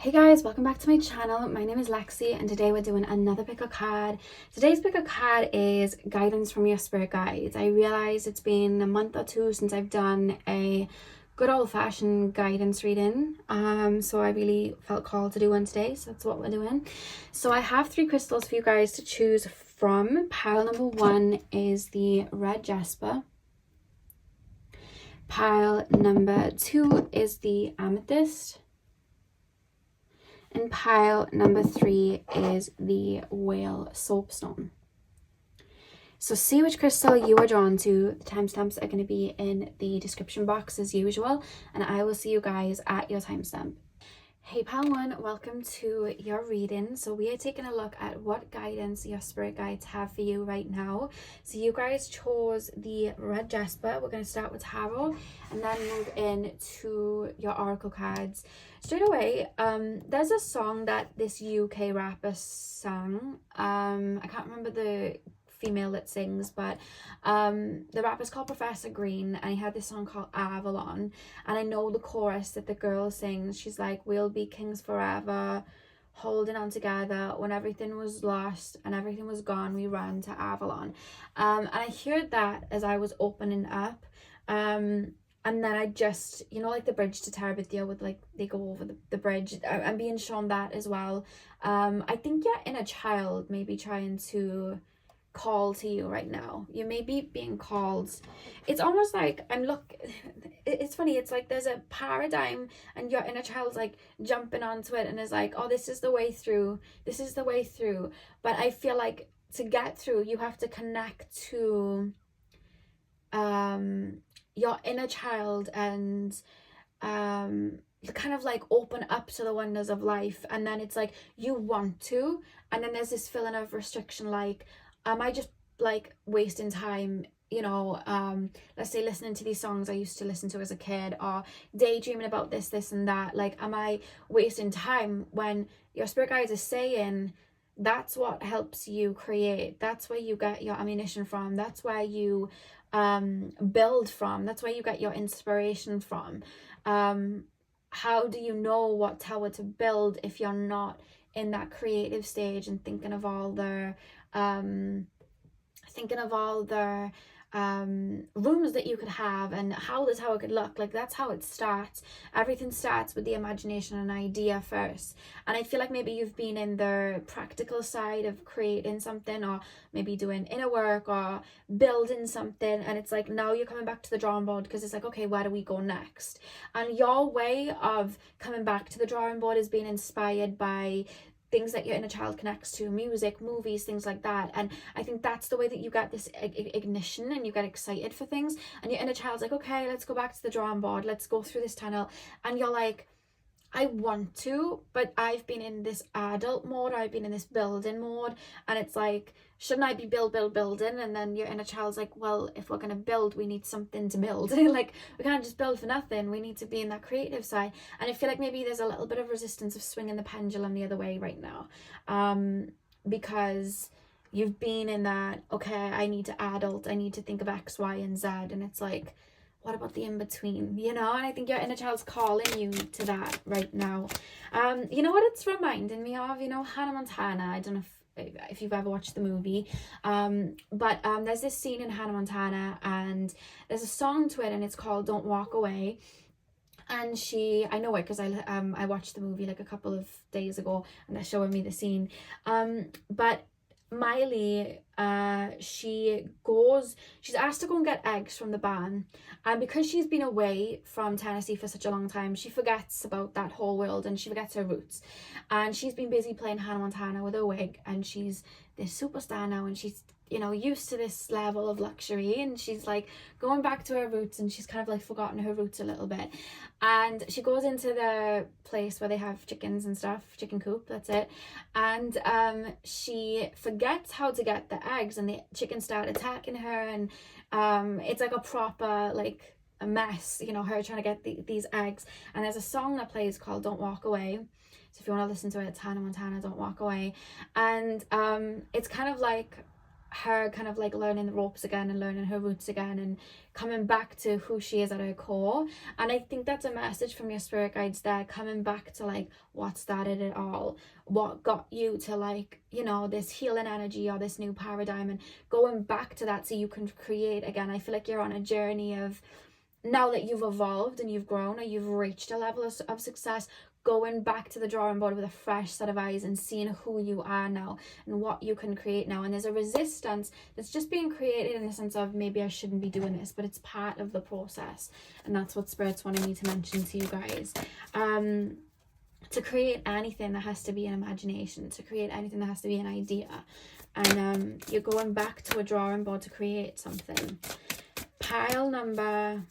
Hey guys, welcome back to my channel. My name is Lexi and today we're doing another pick a card. Today's pick a card is guidance from your spirit guides. I realized it's been a month or two since I've done a good old-fashioned guidance reading, so I really felt called to do one today, so that's what we're doing. So I have 3 crystals for you guys to choose from. Pile number 1 is the red jasper. Pile number 2 is the amethyst. And pile number 3 is the whale soapstone. So see which crystal you are drawn to. The timestamps are going to be in the description box as usual, and I will see you guys at your timestamp. Hey pile 1, welcome to your reading. So we are taking a look at what guidance your spirit guides have for you right now. So you guys chose the red jasper. We're going to start with tarot and then move into your oracle cards. Straight away, there's a song that this UK rapper sang. I can't remember the female that sings, but the rapper's called Professor Green, and he had this song called Avalon, and I know the chorus that the girl sings. She's like, we'll be kings forever, holding on together. When everything was lost and everything was gone, we ran to Avalon. And I heard that as I was opening up, and then I just, you know, like the bridge to Terabithia with like they go over the bridge. I'm being shown that as well. I think your inner child may be trying to call to you right now. You may be being called. It's almost like it's funny, it's like there's a paradigm and your inner child's like jumping onto it and is like, oh, this is the way through, but I feel like to get through you have to connect to your inner child and kind of like open up to the wonders of life. And then it's like you want to, and then there's this feeling of restriction, like, am I just like wasting time, you know, let's say listening to these songs I used to listen to as a kid, or daydreaming about this and that. Like, am I wasting time? When your spirit guides are saying that's what helps you create, that's where you get your ammunition from, that's where you build from, that's where you get your inspiration from. How do you know what tower to build if you're not in that creative stage and thinking of all the rooms that you could have and how the tower could look? Like, that's how it starts. Everything starts with the imagination and idea first. And I feel like maybe you've been in the practical side of creating something, or maybe doing inner work or building something, and it's like now you're coming back to the drawing board because it's like, okay, where do we go next? And your way of coming back to the drawing board is being inspired by things that your inner child connects to, music, movies, things like that. And I think that's the way that you get this ignition and you get excited for things. And your inner child's like, okay, let's go back to the drawing board, let's go through this tunnel. And you're like, I want to, but I've been in this adult mode, I've been in this building mode, and it's like, shouldn't I be building? And then your inner child's like, well, if we're going to build, we need something to build. Like, we can't just build for nothing, we need to be in that creative side. And I feel like maybe there's a little bit of resistance of swinging the pendulum the other way right now, because you've been in that, okay, I need to adult, I need to think of X, Y, and Z, and it's like, what about the in-between, you know? And I think your inner child's calling you to that right now. You know what it's reminding me of? You know, Hannah Montana. I don't know if you've ever watched the movie, but there's this scene in Hannah Montana and there's a song to it and it's called Don't Walk Away. And I know it because I watched the movie like a couple of days ago and they're showing me the scene. But Miley, she's asked to go and get eggs from the barn, and because she's been away from Tennessee for such a long time, she forgets about that whole world and she forgets her roots, and she's been busy playing Hannah Montana with her wig, and she's this superstar now, and she's, you know, used to this level of luxury, and she's like going back to her roots, and she's kind of like forgotten her roots a little bit. And she goes into the place where they have chickens and stuff, chicken coop, that's it, and she forgets how to get the eggs, and the chickens start attacking her, and it's like a proper like a mess, you know, her trying to get these eggs. And there's a song that plays called Don't Walk Away, so if you want to listen to it, it's Hannah Montana, Don't Walk Away. And it's kind of like her kind of like learning the ropes again and learning her roots again and coming back to who she is at her core. And I think that's a message from your spirit guides there, coming back to like what started it all, what got you to like, you know, this healing energy or this new paradigm, and going back to that so you can create again. I feel like you're on a journey of, now that you've evolved and you've grown or you've reached a level of success, going back to the drawing board with a fresh set of eyes and seeing who you are now and what you can create now. And there's a resistance that's just being created in the sense of, maybe I shouldn't be doing this, but it's part of the process. And that's what Spirit's wanting me to mention to you guys. To create anything, there has to be an imagination. To create anything, there has to be an idea. And you're going back to a drawing board to create something. Pile number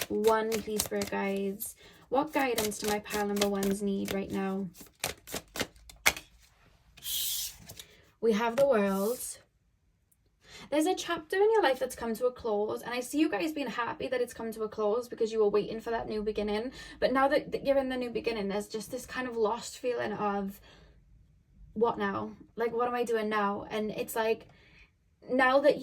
1, please, Spirit guides. What guidance do my pile number 1s need right now? We have the World. There's a chapter in your life that's come to a close, and I see you guys being happy that it's come to a close because you were waiting for that new beginning. But now that you're in the new beginning, there's just this kind of lost feeling of, what now? Like, what am I doing now? And it's like, now that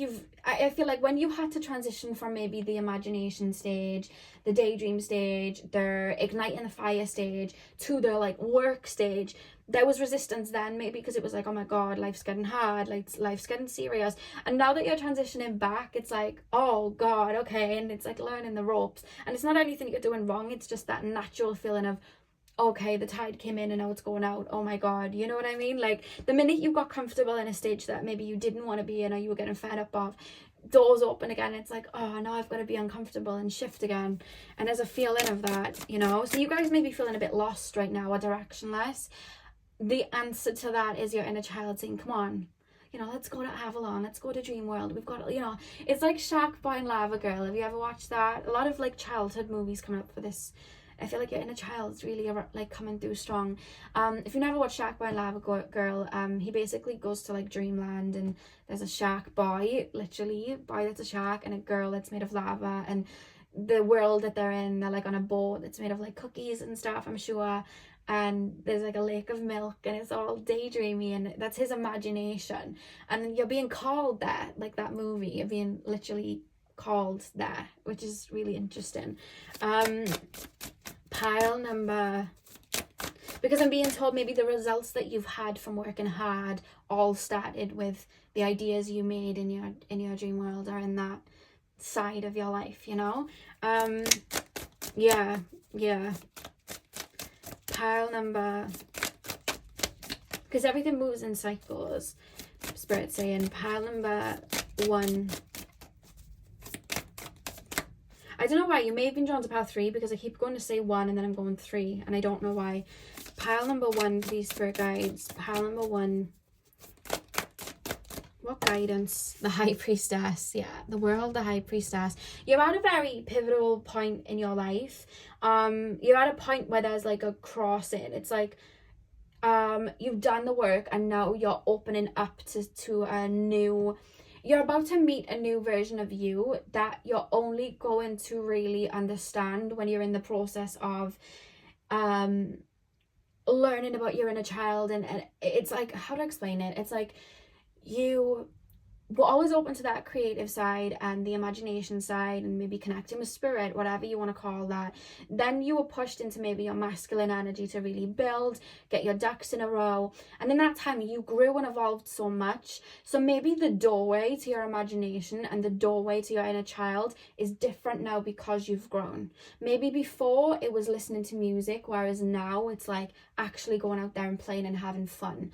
I feel like when you had to transition from maybe the imagination stage, the daydream stage, the igniting the fire stage, to the like work stage, there was resistance then, maybe because it was like, oh my god, life's getting hard, like life's getting serious. And now that you're transitioning back, it's like, oh god, okay. And it's like learning the ropes, and it's not anything you're doing wrong, it's just that natural feeling of, okay, the tide came in and now it's going out, oh my god, you know what I mean? Like, the minute you got comfortable in a stage that maybe you didn't want to be in, or you were getting fed up of, doors open again. It's like, oh, now I've got to be uncomfortable and shift again. And there's a feeling of that, you know? So you guys may be feeling a bit lost right now or directionless. The answer to that is your inner child saying, come on, you know, let's go to Avalon, let's go to Dream World. We've got, you know, it's like Shark Boy and Lava Girl. Have you ever watched that? A lot of like childhood movies coming up for this. I feel like your inner child's really like coming through strong. If you never watched Shark Boy and Lava Girl, he basically goes to like dreamland, and there's a shark boy, literally a boy that's a shark, and a girl that's made of lava, and the world that they're in, they're like on a boat that's made of like cookies and stuff, I'm sure, and there's like a lake of milk, and it's all daydreamy, and that's his imagination. And you're being called there, like that movie, you're being literally called there, which is really interesting. Pile number, because I'm being told maybe the results that you've had from working hard all started with the ideas you made in your dream world, or in that side of your life, you know. Yeah. Pile number, because everything moves in cycles, Spirit saying pile number 1. I don't know why, you may have been drawn to pile 3, because I keep going to say 1 and then I'm going 3, and I don't know why. Pile number 1, please, Spirit guides. Pile number 1. What guidance? The High Priestess. Yeah, the World, the High Priestess. You're at a very pivotal point in your life. You're at a point where there's like a crossing. It's like, you've done the work, and now you're opening up to a new... You're about to meet a new version of you that you're only going to really understand when you're in the process of learning about your inner child. And it's like, how to explain it? It's like you were always open to that creative side and the imagination side, and maybe connecting with spirit, whatever you want to call that. Then you were pushed into maybe your masculine energy to really build, get your ducks in a row. And in that time you grew and evolved so much. So maybe the doorway to your imagination and the doorway to your inner child is different now because you've grown. Maybe before it was listening to music, whereas now it's like actually going out there and playing and having fun,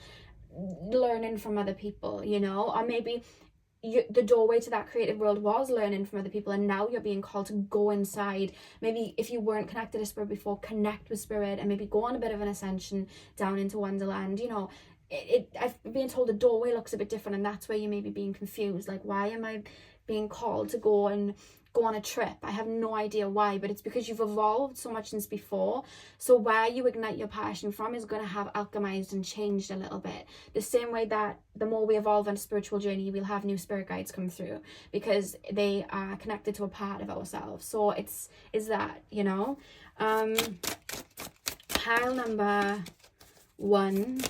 learning from other people, you know. Or maybe the doorway to that creative world was learning from other people, and now you're being called to go inside. Maybe if you weren't connected to spirit before, connect with spirit and maybe go on a bit of an ascension down into Wonderland, you know. I've been told the doorway looks a bit different, and that's where you may be being confused, like, why am I being called to go on a trip? I have no idea why, but it's because you've evolved so much since before. So where you ignite your passion from is going to have alchemized and changed a little bit. The same way that the more we evolve on a spiritual journey, we'll have new spirit guides come through, because they are connected to a part of ourselves. So is that, you know. Pile number 1.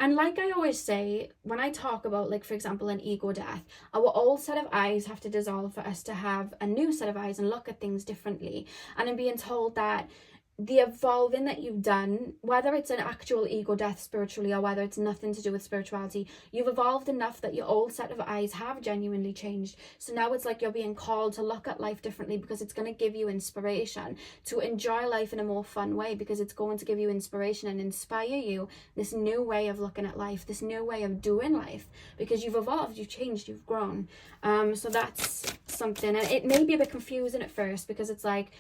And like I always say, when I talk about, like, for example, an ego death, our old set of eyes have to dissolve for us to have a new set of eyes and look at things differently. And I'm being told that the evolving that you've done, whether it's an actual ego death spiritually or whether it's nothing to do with spirituality, you've evolved enough that your old set of eyes have genuinely changed. So now it's like you're being called to look at life differently, because it's going to give you inspiration to enjoy life in a more fun way, because it's going to give you inspiration and inspire you this new way of looking at life, this new way of doing life, because you've evolved, you've changed, you've grown. So that's something, and it may be a bit confusing at first, because it's like,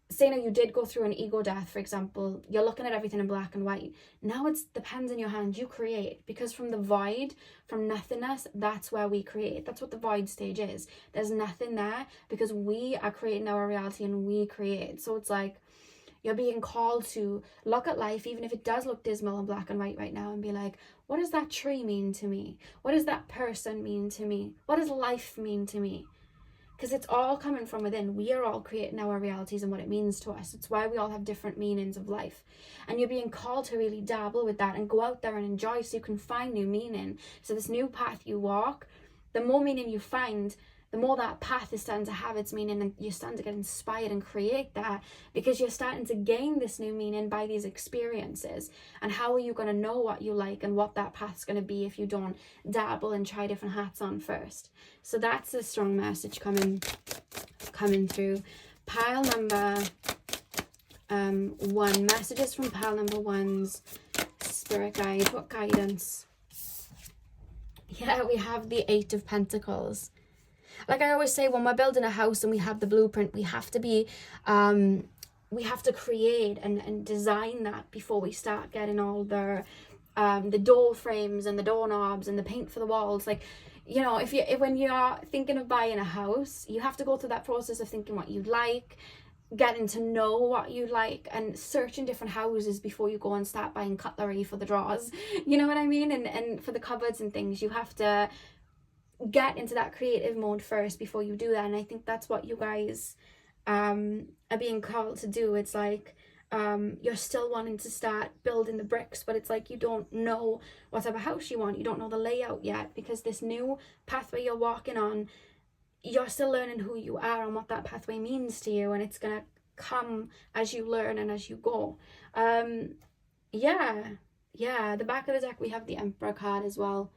say now you did go through an ego death, for example, you're looking at everything in black and white. Now it's the pens in your hand, you create, because from the void, from nothingness, that's where we create. That's what the void stage is. There's nothing there, because we are creating our reality and we create. So it's like you're being called to look at life, even if it does look dismal and black and white right now, and be like, what does that tree mean to me? What does that person mean to me? What does life mean to me? Because it's all coming from within. We are all creating our realities and what it means to us. It's why we all have different meanings of life. And you're being called to really dabble with that and go out there and enjoy, so you can find new meaning. So this new path you walk, the more meaning you find, the more that path is starting to have its meaning, and you're starting to get inspired and create that, because you're starting to gain this new meaning by these experiences. And how are you going to know what you like and what that path's going to be if you don't dabble and try different hats on first? So that's a strong message coming through. Pile number 1, messages from pile number 1's spirit guide. What guidance? Yeah, we have the 8 of Pentacles. Like I always say, when we're building a house and we have the blueprint, we have to be, we have to create and design that before we start getting all the door frames and the doorknobs and the paint for the walls. Like, you know, when you're thinking of buying a house, you have to go through that process of thinking what you'd like, getting to know what you like, and searching different houses before you go and start buying cutlery for the drawers. You know what I mean? And for the cupboards and things, you have to get into that creative mode first before you do that. And I think that's what you guys are being called to do. It's like you're still wanting to start building the bricks, but it's like you don't know what type of house you want. You don't know the layout yet, because this new pathway you're walking on, you're still learning who you are and what that pathway means to you, and it's gonna come as you learn and as you go. Yeah, the back of the deck we have the Emperor card as well.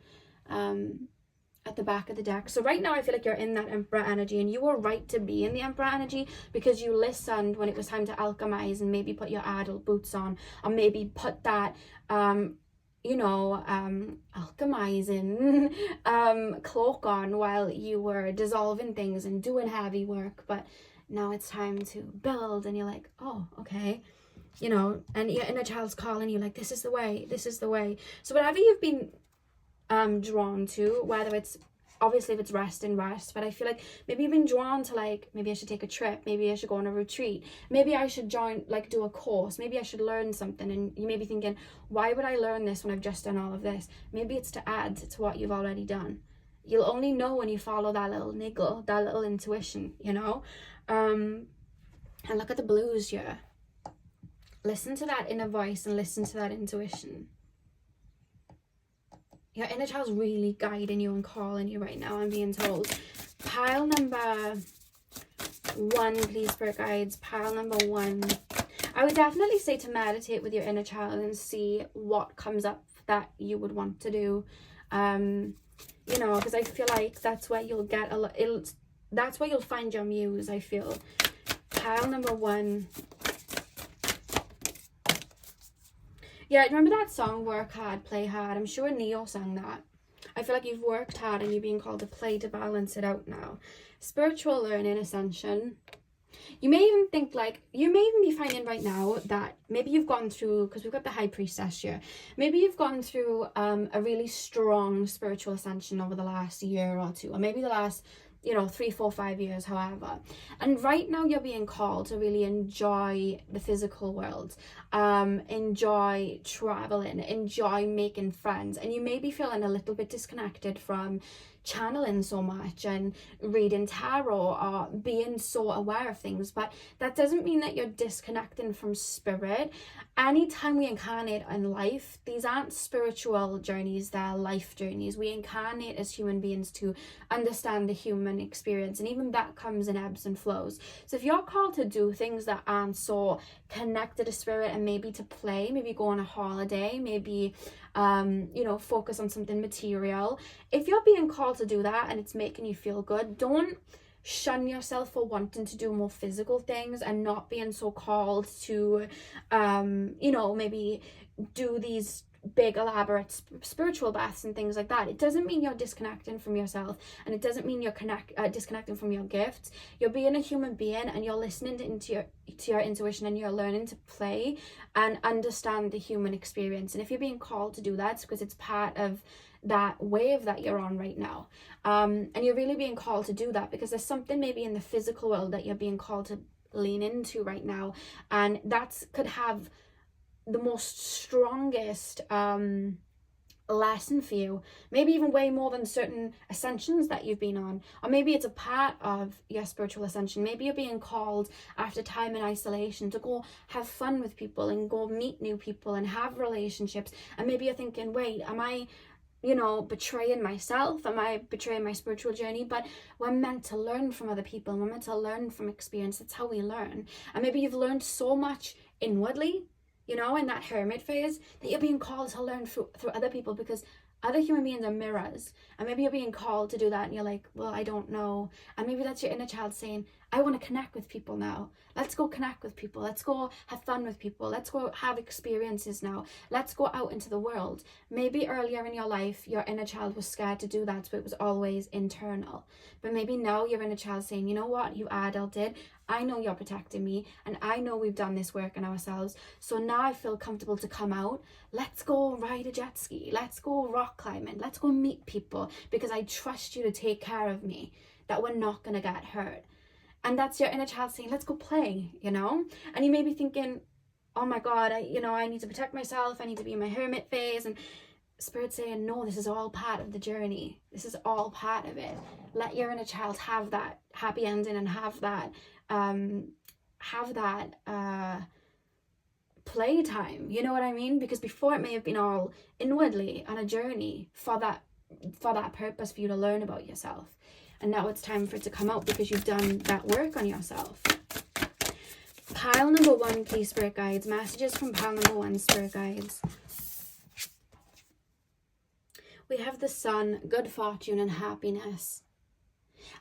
At the back of the deck. So right now I feel like you're in that Emperor energy, and you were right to be in the Emperor energy, because you listened when it was time to alchemize and maybe put your adult boots on, or maybe put that alchemizing cloak on while you were dissolving things and doing heavy work. But now it's time to build, and you're like, oh, okay, you know, and your inner child's calling you like, this is the way, this is the way. So whatever you've been drawn to, whether it's obviously if it's rest, but I feel like maybe you've been drawn to, like, maybe I should take a trip, maybe I should go on a retreat, maybe I should join, like, do a course, maybe I should learn something. And you may be thinking, why would I learn this when I've just done all of this? Maybe it's to add to what you've already done. You'll only know when you follow that little niggle, that little intuition, you know. And look at the blues here. Listen to that inner voice and listen to that intuition. Your inner child's really guiding you and calling you right now, I'm being told. Pile number 1, please, spirit guides. Pile number 1. I would definitely say to meditate with your inner child and see what comes up that you would want to do. You know, because I feel like that's where you'll get a lot. That's where you'll find your muse, I feel. Pile number 1. Yeah, remember that song, Work Hard, Play Hard? I'm sure Neo sang that. I feel like you've worked hard and you're being called to play to balance it out now. Spiritual learning, ascension. You may even think, like, you may even be finding right now that maybe you've gone through, because we've got the High Priestess here, maybe you've gone through a really strong spiritual ascension over the last year or two, or maybe the last, 3, 4, 5 years, however. And right now you're being called to really enjoy the physical world, enjoy traveling, enjoy making friends. And you may be feeling a little bit disconnected from channeling so much and reading tarot or being so aware of things, but that doesn't mean that you're disconnecting from spirit. Anytime we incarnate in life, these aren't spiritual journeys, they're life journeys. We incarnate as human beings to understand the human experience, and even that comes in ebbs and flows. So if you're called to do things that aren't so connected to spirit, and maybe to play, maybe go on a holiday, maybe focus on something material, if you're being called to do that and it's making you feel good, don't shun yourself for wanting to do more physical things and not being so called to maybe do these big elaborate spiritual baths and things like that. It doesn't mean you're disconnecting from yourself, and it doesn't mean you're disconnecting from your gifts. You're being a human being, and you're listening to your intuition, and you're learning to play and understand the human experience. And if you're being called to do that, it's because it's part of that wave that you're on right now, and you're really being called to do that because there's something maybe in the physical world that you're being called to lean into right now, and that could have the most strongest lesson for you, maybe even way more than certain ascensions that you've been on. Or maybe it's a part of your spiritual ascension. Maybe you're being called after time in isolation to go have fun with people and go meet new people and have relationships, and maybe you're thinking, wait, am I betraying myself? Am I betraying my spiritual journey? But we're meant to learn from other people, and we're meant to learn from experience. That's how we learn. And maybe you've learned so much inwardly, in that hermit phase, that you're being called to learn through other people, because other human beings are mirrors. And maybe you're being called to do that, and you're like, well, I don't know. And maybe that's your inner child saying, I want to connect with people now. Let's go connect with people. Let's go have fun with people. Let's go have experiences now. Let's go out into the world. Maybe earlier in your life, your inner child was scared to do that, so it was always internal. But maybe now your inner child saying, you know what, you adulted. I know you're protecting me, and I know we've done this work on ourselves. So now I feel comfortable to come out. Let's go ride a jet ski. Let's go rock climbing. Let's go meet people, because I trust you to take care of me, that we're not going to get hurt. And that's your inner child saying, let's go play, And you may be thinking, oh my God, I need to protect myself. I need to be in my hermit phase. And Spirit saying, no, this is all part of the journey. This is all part of it. Let your inner child have that happy ending, and have that playtime. You know what I mean? Because before, it may have been all inwardly on a journey for that purpose, for you to learn about yourself. And now it's time for it to come out, because you've done that work on yourself. Pile number 1, please, Spirit Guides. Messages from pile number 1, Spirit Guides. We have the Sun, good fortune and happiness.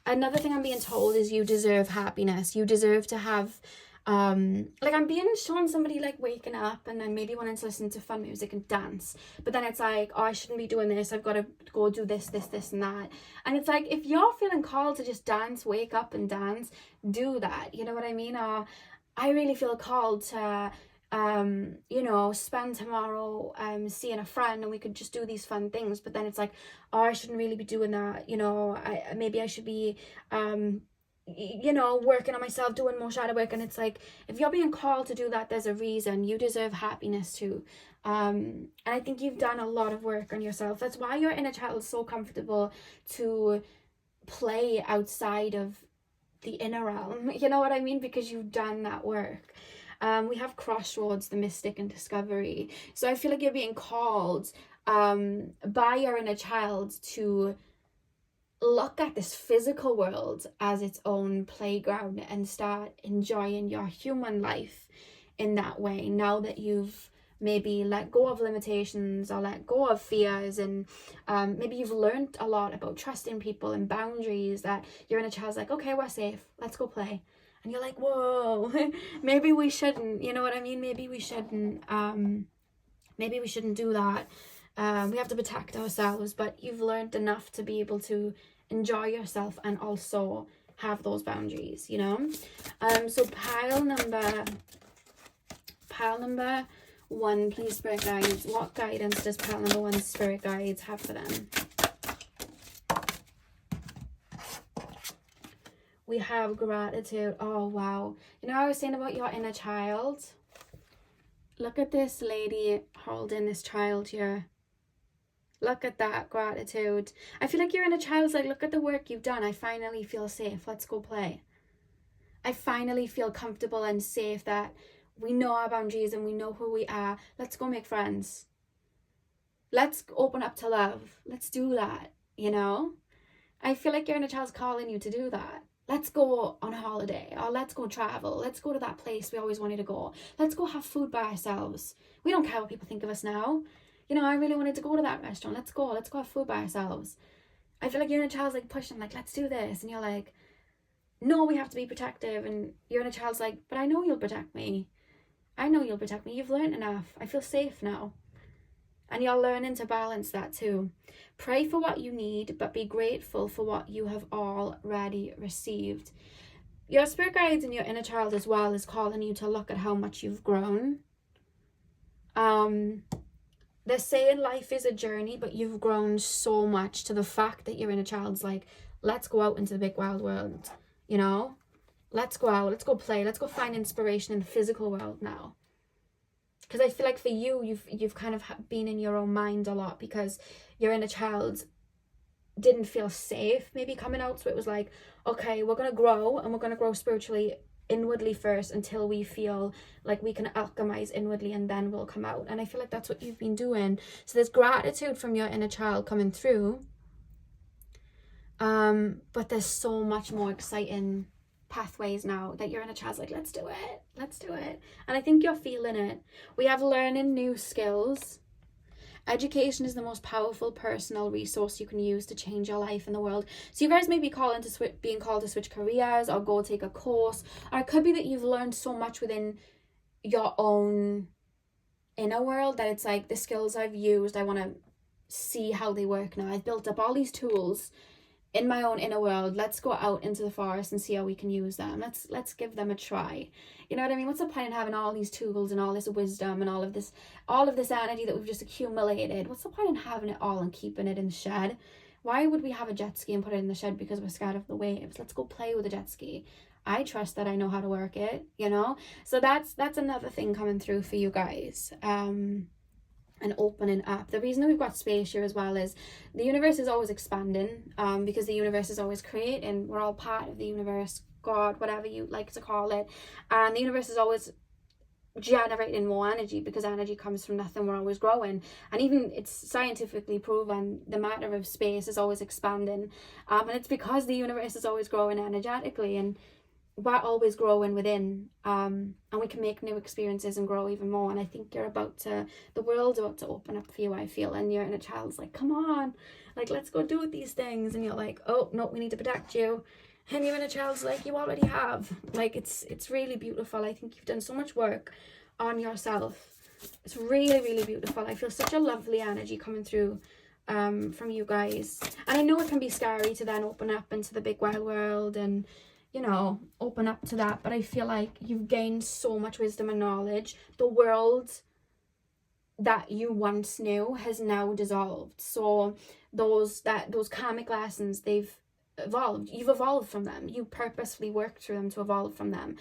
Another thing I'm being told is you deserve happiness. You deserve to have, I'm being shown somebody waking up and then maybe wanting to listen to fun music and dance. But then it's like, oh, I shouldn't be doing this. I've got to go do this, and that. And it's like, if you're feeling called to just dance, wake up and dance, do that. You know what I mean? Or I really feel called to spend tomorrow seeing a friend, and we could just do these fun things. But then it's like, oh, I shouldn't really be doing that. Maybe I should be working on myself, doing more shadow work. And it's like, if you're being called to do that, there's a reason. You deserve happiness too. And I think you've done a lot of work on yourself. That's why your inner child is so comfortable to play outside of the inner realm. You know what I mean? Because you've done that work. We have crossroads, the mystic, and discovery. So I feel like you're being called by your inner child to look at this physical world as its own playground and start enjoying your human life in that way, now that you've maybe let go of limitations or let go of fears, and maybe you've learned a lot about trusting people and boundaries, that your inner child's like, okay, we're safe, let's go play. And you're like, whoa, maybe we shouldn't, you know what I mean? Maybe we shouldn't do that. We have to protect ourselves, but you've learned enough to be able to enjoy yourself and also have those boundaries, So pile number 1, please, Spirit Guides. What guidance does pile number 1 Spirit Guides have for them? We have gratitude. Oh, wow. I was saying about your inner child. Look at this lady holding this child here. Look at that gratitude. I feel like your inner child's like, look at the work you've done. I finally feel safe. Let's go play. I finally feel comfortable and safe that we know our boundaries and we know who we are. Let's go make friends. Let's open up to love. Let's do that, you know? I feel like your inner child's calling you to do that. Let's go on a holiday, or let's go travel. Let's go to that place we always wanted to go. Let's go have food by ourselves. We don't care what people think of us now. You know, I really wanted to go to that restaurant. Let's go have food by ourselves. I feel like your inner child's like pushing, like, let's do this. And you're like, no, we have to be protective. And your inner child's like, but I know you'll protect me. I know you'll protect me. You've learned enough. I feel safe now. And you're learning to balance that too. Pray for what you need, but be grateful for what you have already received. Your spirit guides and your inner child as well is calling you to look at how much you've grown. They're saying life is a journey, but you've grown so much to the fact that your inner child's like, let's go out into the big wild world, you know? Let's go out, let's go play, let's go find inspiration in the physical world now. Because I feel like for you, you've kind of been in your own mind a lot because your inner child didn't feel safe maybe coming out. So it was like, okay, we're going to grow, and we're going to grow spiritually inwardly first until we feel like we can alchemize inwardly, and then we'll come out. And I feel like that's what you've been doing. So there's gratitude from your inner child coming through. But there's so much more exciting pathways now that your inner child's like, let's do it. And I think you're feeling it. We have learning new skills. Education is the most powerful personal resource you can use to change your life in the world. So you guys may be being called to switch careers or go take a course, or it could be that you've learned so much within your own inner world that it's like, the skills I've used, I want to see how they work now. I've built up all these tools in my own inner world. Let's go out into the forest and see how we can use them. Let's give them a try. You know what I mean? What's the point in having all these tools and all this wisdom and all of this energy that we've just accumulated? What's the point in having it all and keeping it in the shed? Why would we have a jet ski and put it in the shed because we're scared of the waves? Let's go play with the jet ski. I trust that I know how to work it, you know? So that's another thing coming through for you guys. And opening up. The reason we've got space here as well is the universe is always expanding, because the universe is always creating. We're all part of the universe, God, whatever you like to call it, and the universe is always generating more energy because energy comes from nothing. We're always growing, and even it's scientifically proven the matter of space is always expanding, and it's because the universe is always growing energetically, and we're always growing within, and we can make new experiences and grow even more. And I think the world's about to open up for you, I feel, and your inner child's like, come on, like, let's go do these things, and you're like, oh no, we need to protect you, and your inner child's like, you already have. Like, it's really beautiful. I think you've done so much work on yourself. It's really, really beautiful. I feel such a lovely energy coming through from you guys, and I know it can be scary to then open up into the big wild world and, you know, open up to that, but I feel like you've gained so much wisdom and knowledge. The world that you once knew has now dissolved. So those karmic lessons, they've evolved. You've evolved from them. You purposefully worked through them to evolve from them.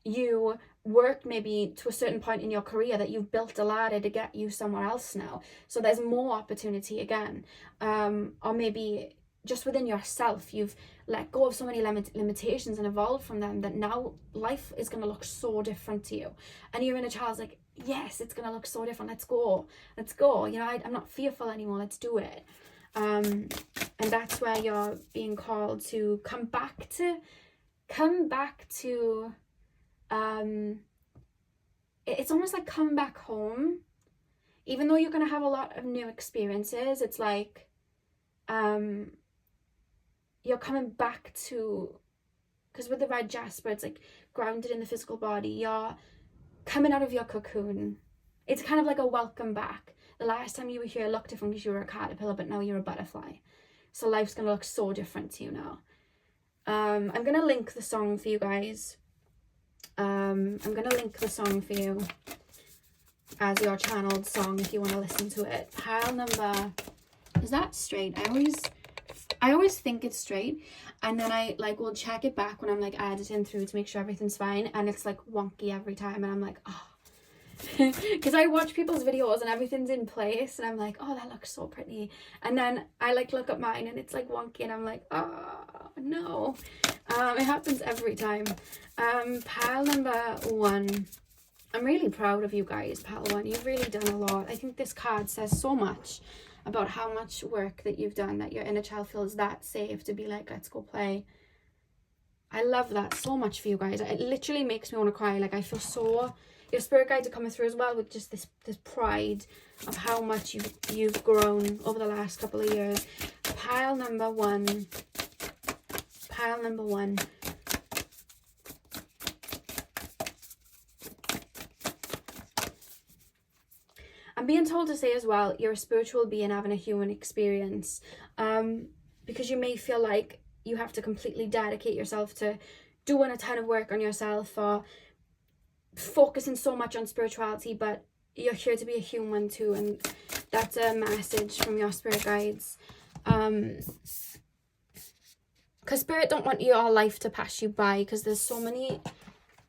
You worked maybe to a certain point in your career that you've built a ladder to get you somewhere else now. So there's more opportunity again. Or maybe just within yourself, you've let go of so many limitations and evolved from them that now life is going to look so different to you. And your inner child's like, yes, it's going to look so different. Let's go. You know, I'm not fearful anymore. Let's do it. And that's where you're being called to come back to, it's almost like come back home. Even though you're going to have a lot of new experiences, it's like, you're coming back to, because with the red jasper, it's like grounded in the physical body. You're coming out of your cocoon. It's kind of like a welcome back. The last time you were here looked different because you were a caterpillar, but now you're a butterfly. So life's going to look so different to you now. I'm going to link the song for you guys. I'm going to link the song for you as your channeled song if you want to listen to it. Pile number, is that straight? I always think it's straight, and then I will check it back when I'm editing through to make sure everything's fine, and it's wonky every time, and I'm like, oh. because I watch people's videos and everything's in place and I'm like, oh, that looks so pretty, and then I like look at mine and it's like wonky and I'm like, oh no. It happens every time. Pile number 1. I'm really proud of you guys, pile 1. You've really done a lot. I think this card says so much about how much work that you've done, that your inner child feels that safe to be like, let's go play. I love that so much for you guys. It literally makes me want to cry. Like, I feel so, your spirit guides are coming through as well with just this pride of how much you've grown over the last couple of years. Pile number 1. Pile number 1. I'm being told to say as well, you're a spiritual being having a human experience, because you may feel like you have to completely dedicate yourself to doing a ton of work on yourself or focusing so much on spirituality, but you're here to be a human too, and that's a message from your spirit guides. Because spirit don't want your life to pass you by, because there's so many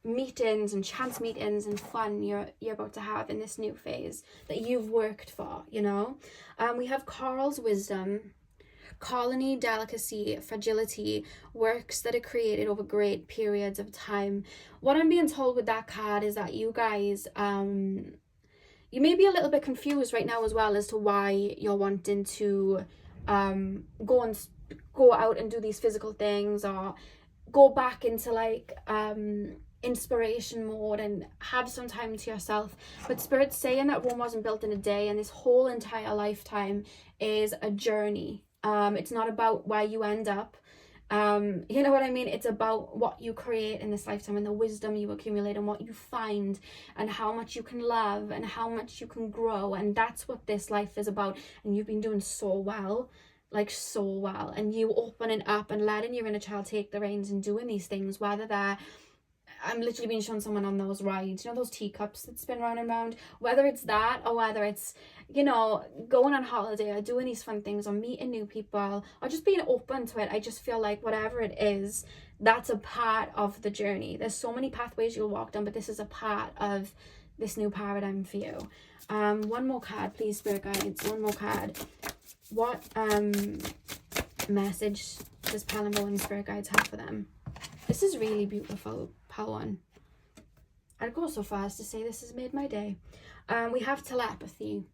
meetings and chance meetings and fun you're about to have in this new phase that you've worked for, you know. We have Carl's wisdom, colony, delicacy, fragility, works that are created over great periods of time. What I'm being told with that card is that you guys, you may be a little bit confused right now as well as to why you're wanting to go out and do these physical things, or go back into like inspiration mode and have some time to yourself. But spirit's saying that Rome wasn't built in a day, and this whole entire lifetime is a journey. It's not about where you end up, you know what I mean? It's about what you create in this lifetime and the wisdom you accumulate and what you find and how much you can love and how much you can grow. And that's what this life is about. And you've been doing so well, like so well, and you opening up and letting your inner child take the reins and doing these things, whether they're, I'm literally being shown someone on those rides, you know, those teacups that spin round and round, whether it's that or whether it's, you know, going on holiday or doing these fun things or meeting new people or just being open to it. I just feel like whatever it is, that's a part of the journey. There's so many pathways you'll walk down, but this is a part of this new paradigm for you. One more card, please, spirit guides. One more card. What message does pile number 1 spirit guides have for them? This is really beautiful, pile 1. I'd go so far as to say this has made my day. We have telepathy,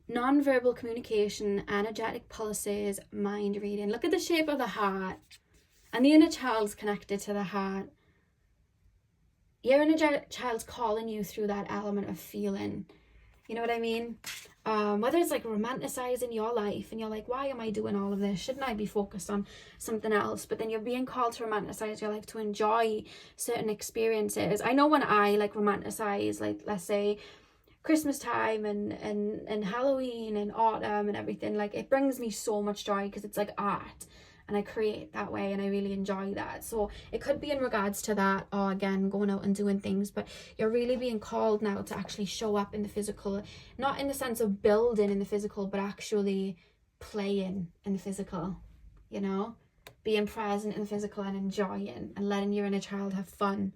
non-verbal communication, energetic pulses, mind reading. Look at the shape of the heart, and the inner child's connected to the heart. Your inner child's calling you through that element of feeling. You know what I mean? Whether it's like romanticizing your life and you're like, why am I doing all of this? Shouldn't I be focused on something else? But then you're being called to romanticize your life, to enjoy certain experiences. I know when I like romanticize, like let's say Christmas time and Halloween and autumn and everything, like it brings me so much joy because it's like art. And I create that way and I really enjoy that. So it could be in regards to that, or again going out and doing things, but you're really being called now to actually show up in the physical, not in the sense of building in the physical, but actually playing in the physical, you know, being present in the physical and enjoying and letting your inner child have fun.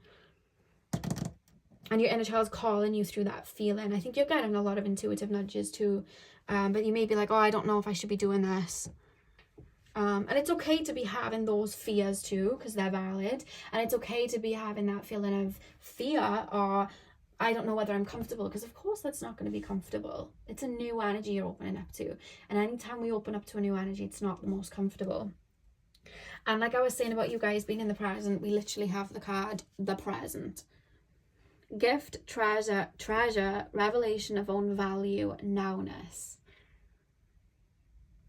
And your inner child's calling you through that feeling. I think you're getting a lot of intuitive nudges too, but you may be like, oh, I don't know if I should be doing this. And it's okay to be having those fears too, because they're valid. And it's okay to be having that feeling of fear, or I don't know whether I'm comfortable, because of course that's not going to be comfortable. It's a new energy you're opening up to. And anytime we open up to a new energy, it's not the most comfortable. And like I was saying about you guys being in the present, we literally have the card, the present. Gift, treasure, revelation of own value, nowness.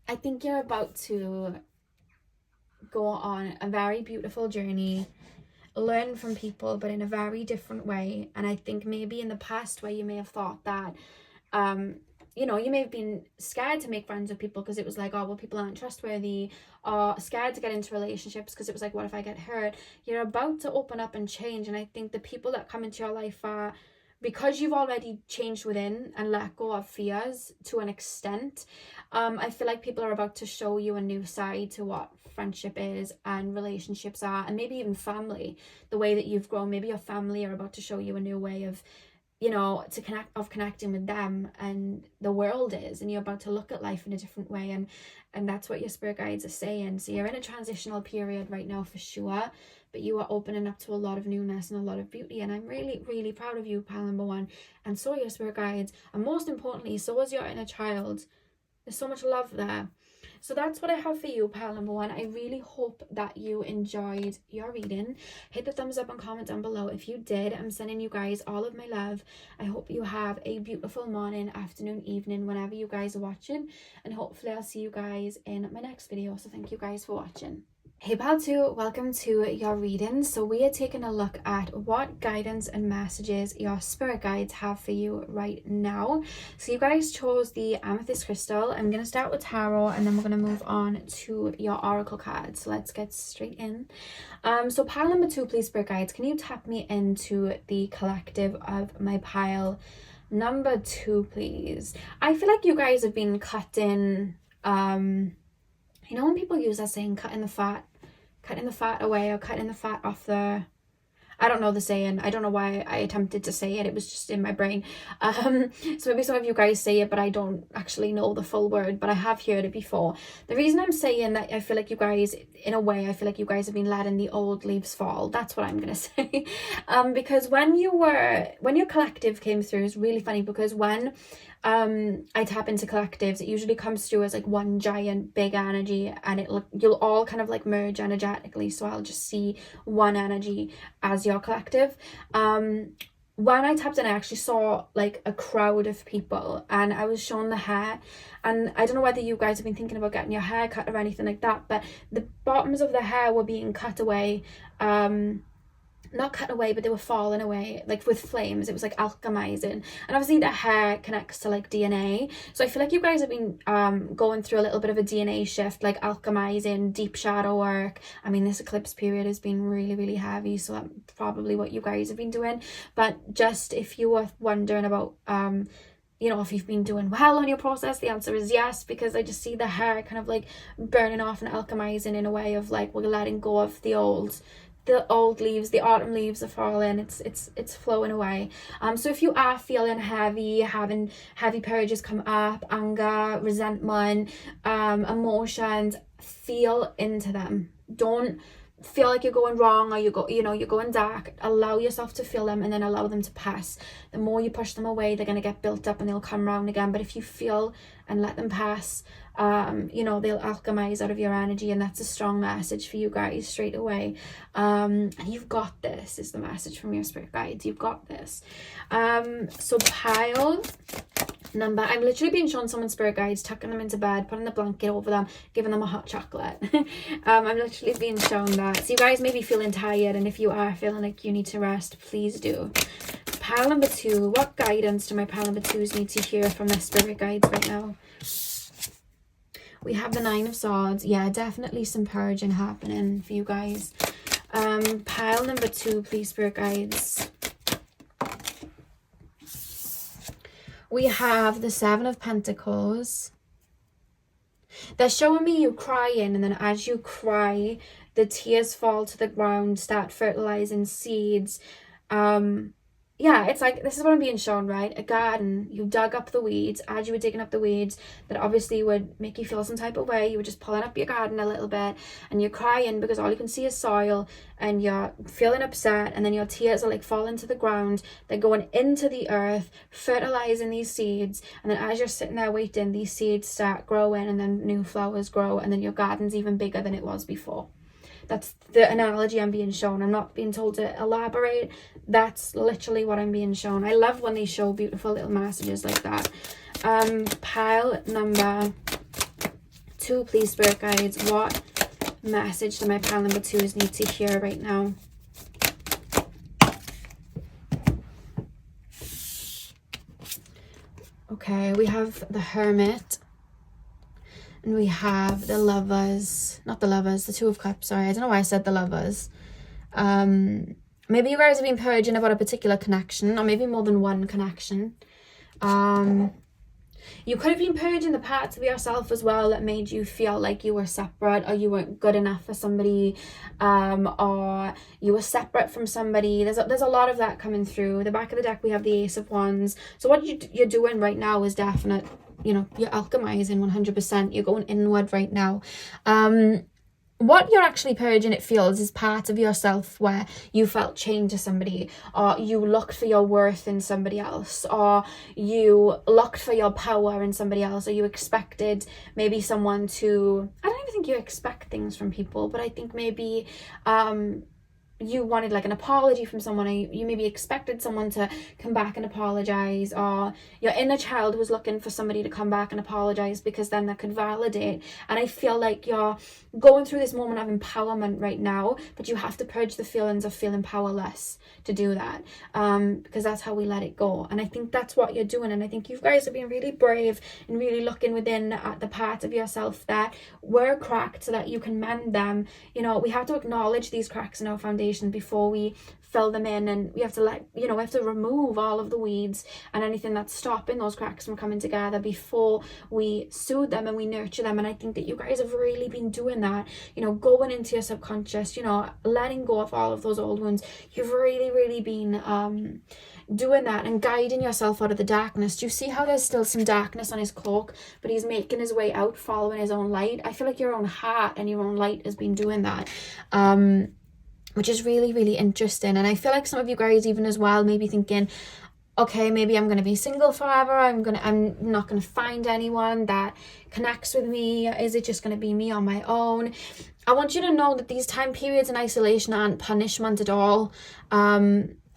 I think you're about to go on a very beautiful journey, learn from people, but in a very different way. And I think maybe in the past where you may have thought that, you know, you may have been scared to make friends with people because it was like, oh, well, people aren't trustworthy, or scared to get into relationships because it was like, what if I get hurt? You're about to open up and change. And I think the people that come into your life are, because you've already changed within and let go of fears to an extent, I feel like people are about to show you a new side to what friendship is and relationships are, and maybe even family, the way that you've grown. Maybe your family are about to show you a new way of you know, connecting with them and the world is, and you're about to look at life in a different way, and that's what your spirit guides are saying. So you're in a transitional period right now for sure, but you are opening up to a lot of newness and a lot of beauty, and I'm really, really proud of you, pile number one, and so are your spirit guides, and most importantly, so is your inner child. There's so much love there. So that's what I have for you, pile number one. I really hope that you enjoyed your reading. Hit the thumbs up and comment down below if you did. I'm sending you guys all of my love. I hope you have a beautiful morning, afternoon, evening, whenever you guys are watching. And hopefully I'll see you guys in my next video. So thank you guys for watching. Hey pal 2, welcome to your reading. So we are taking a look at what guidance and messages your spirit guides have for you right now. So you guys chose the amethyst crystal. I'm going to start with tarot, and then we're going to move on to your oracle cards. So let's get straight in. So pile number 2, please, spirit guides, can you tap me into the collective of my pile number 2, please? I feel like you guys have been cutting, you know when people use that saying, cutting the fat away, or cutting the fat off the, I don't know the saying. I don't know why I attempted to say it. It was just in my brain. So maybe some of you guys say it, but I don't actually know the full word, but I have heard it before. The reason I'm saying that, I feel like you guys, in a way, I feel like you guys have been letting the old leaves fall. That's what I'm going to say. Because when your collective came through, it's really funny, because when I tap into collectives, it usually comes through as like one giant big energy, and you'll all kind of like merge energetically. So I'll just see one energy as your collective. When I tapped in, I actually saw like a crowd of people, and I was shown the hair, and I don't know whether you guys have been thinking about getting your hair cut or anything like that, but the bottoms of the hair were being cut away, not cut away, but they were falling away, like with flames. It was like alchemizing, and obviously the hair connects to like DNA, so I feel like you guys have been going through a little bit of a DNA shift, like alchemizing, deep shadow work. I mean, this eclipse period has been really, really heavy, so that's probably what you guys have been doing. But just if you were wondering about you know, if you've been doing well on your process, the answer is yes, because I just see the hair kind of like burning off and alchemizing in a way of like, we're letting go of the old leaves, the autumn leaves are falling, it's flowing away. So if you are feeling heavy, having heavy purges come up, anger, resentment, emotions, feel into them. Don't feel like you're going wrong, or you're going dark. Allow yourself to feel them, and then allow them to pass. The more you push them away, they're going to get built up and they'll come round again. But if you feel and let them pass, you know, they'll alchemize out of your energy, and that's a strong message for you guys straight away. And you've got this is the message from your spirit guides. You've got this. So pile number, I'm literally being shown someone's spirit guides tucking them into bed, putting the blanket over them, giving them a hot chocolate. I'm literally being shown that. So you guys may be feeling tired, and if you are feeling like you need to rest, please do. Pile number 2, what guidance do my pile number 2s need to hear from their spirit guides right now? We have the 9 of Swords. Yeah, definitely some purging happening for you guys. Pile number 2, please, spirit guides. We have the 7 of Pentacles. They're showing me you crying, and then as you cry, the tears fall to the ground, start fertilizing seeds. Yeah, it's like, this is what I'm being shown, right? A garden, you dug up the weeds. As you were digging up the weeds, that obviously would make you feel some type of way. You were just pulling up your garden a little bit, and you're crying because all you can see is soil, and you're feeling upset, and then your tears are like falling to the ground. They're going into the earth, fertilizing these seeds, and then as you're sitting there waiting, these seeds start growing, and then new flowers grow, and then your garden's even bigger than it was before. That's the analogy I'm being shown. I'm not being told to elaborate. That's literally what I'm being shown. I love when they show beautiful little messages like that. Pile number 2, please, spirit guides. What message do my pile number 2s need to hear right now? Okay, we have the Hermit. And we have the Lovers, not the Lovers, the 2 of Cups, sorry. I don't know why I said the Lovers. Maybe you guys have been purging about a particular connection, or maybe more than one connection. You could have been purging the parts of yourself as well that made you feel like you were separate, or you weren't good enough for somebody, or you were separate from somebody. There's a lot of that coming through. The back of the deck, we have the Ace of Wands. So what you're doing right now is definite, you know, you're alchemizing 100%. You're going inward right now. What you're actually purging, it feels, is part of yourself where you felt chained to somebody, or you looked for your worth in somebody else, or you looked for your power in somebody else, or you expected maybe someone to, I don't even think you expect things from people, but I think maybe you wanted like an apology from someone, or you maybe expected someone to come back and apologize, or your inner child was looking for somebody to come back and apologize because then that could validate. And I feel like you're going through this moment of empowerment right now, but you have to purge the feelings of feeling powerless to do that, because that's how we let it go. And I think that's what you're doing, and I think you guys are being really brave and really looking within at the part of yourself that were cracked so that you can mend them. You know, we have to acknowledge these cracks in our foundation before we fill them in, and we have to we have to remove all of the weeds and anything that's stopping those cracks from coming together before we soothe them and we nurture them. And I think that you guys have really been doing that, you know, going into your subconscious, you know, letting go of all of those old wounds. You've really been doing that and guiding yourself out of the darkness. Do you see how there's still some darkness on his cloak, but he's making his way out, following his own light? I feel like your own heart and your own light has been doing that, which is really interesting. And I feel like some of you guys even as well may be thinking, okay, maybe I'm going to be single forever. I'm not going to find anyone that connects with me. Is it just going to be me on my own? I want you to know that these time periods in isolation aren't punishment at all.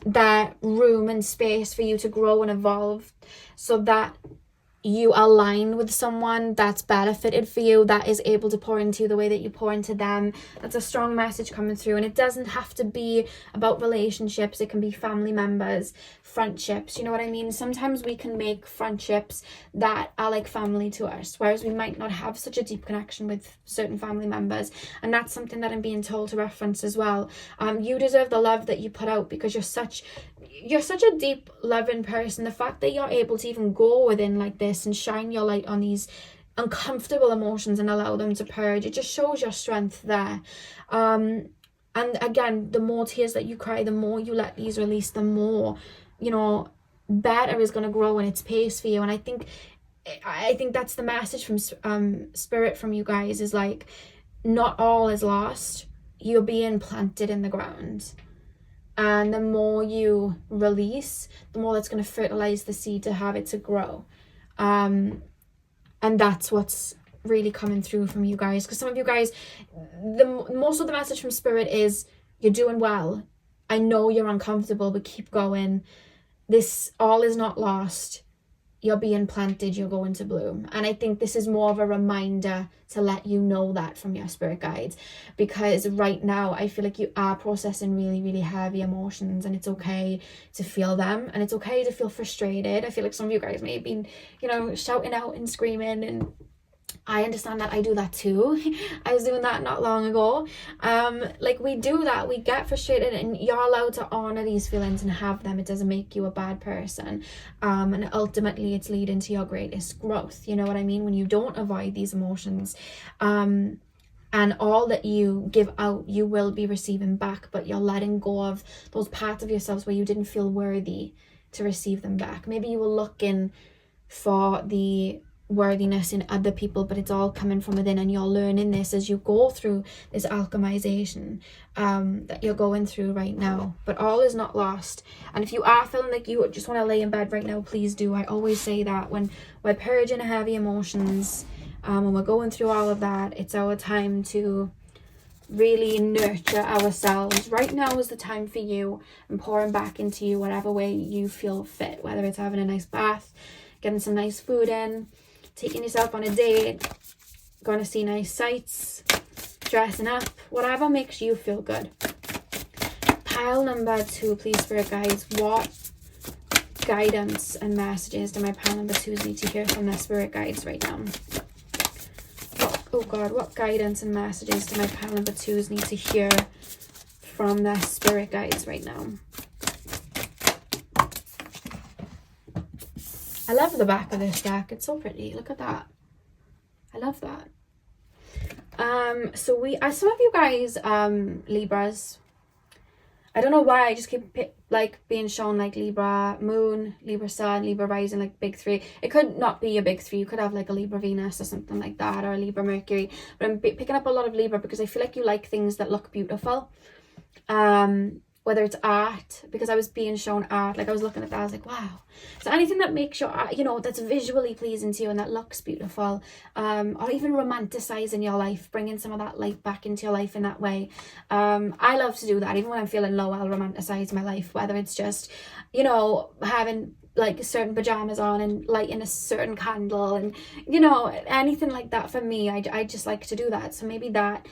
That room and space for you to grow and evolve, so that you align with someone that's benefited for you, that is able to pour into you the way that you pour into them. That's a strong message coming through. And it doesn't have to be about relationships. It can be family members, friendships, you know what I mean? Sometimes we can make friendships that are like family to us, whereas we might not have such a deep connection with certain family members. And that's something that I'm being told to reference as well. You deserve the love that you put out, because you're such a deep loving person. The fact that you're able to even go within like this and shine your light on these uncomfortable emotions and allow them to purge, it just shows your strength there. And again, the more tears that you cry, the more you let these release, the more, you know, better is going to grow in its pace for you. And I think that's the message from spirit from you guys, is like, not all is lost. You're being planted in the ground. And the more you release, the more that's going to fertilize the seed to have it to grow. And that's what's really coming through from you guys. Because some of you guys, most of the message from spirit is, you're doing well. I know you're uncomfortable, but keep going. This all is not lost. You're being planted, you're going to bloom. And I think this is more of a reminder to let you know that from your spirit guides, because right now I feel like you are processing really heavy emotions, and it's okay to feel them, and it's okay to feel frustrated. I feel like some of you guys may have been, you know, shouting out and screaming, and I understand that. I do that too. I was doing that not long ago. Like, we do that. We get frustrated, and you're allowed to honor these feelings and have them. It doesn't make you a bad person. And ultimately it's leading to your greatest growth. You know what I mean? When you don't avoid these emotions, and all that you give out, you will be receiving back, but you're letting go of those parts of yourselves where you didn't feel worthy to receive them back. Maybe you were looking for the worthiness in other people, but it's all coming from within, and you're learning this as you go through this alchemization that you're going through right now. But all is not lost. And if you are feeling like you just want to lay in bed right now, please do. I always say that when we're purging heavy emotions, when we're going through all of that, it's our time to really nurture ourselves. Right now is the time for you, and pouring back into you whatever way you feel fit, whether it's having a nice bath, getting some nice food in, taking yourself on a date, going to see nice sights, dressing up, whatever makes you feel good. Pile number 2, please, spirit guides. What guidance and messages do my pile number 2s need to hear from their spirit guides right now? What guidance and messages do my pile number 2s need to hear from their spirit guides right now? I love the back of this deck. It's so pretty. Look at that. I love that. So some of you guys, Libras, I don't know why I just keep like being shown like Libra Moon, Libra Sun, Libra Rising, like big three. It could not be a big three. You could have like a Libra Venus or something like that, or a Libra Mercury. But I'm picking up a lot of Libra because I feel like you like things that look beautiful. Whether it's art, because I was being shown art, like I was looking at that, I was like, wow. So anything that makes your art, you know, that's visually pleasing to you and that looks beautiful, or even romanticizing your life, bringing some of that light back into your life in that way. I love to do that. Even when I'm feeling low, I'll romanticize my life, whether it's just, you know, having like certain pajamas on and lighting a certain candle and, you know, anything like that. For me, I just like to do that. So maybe that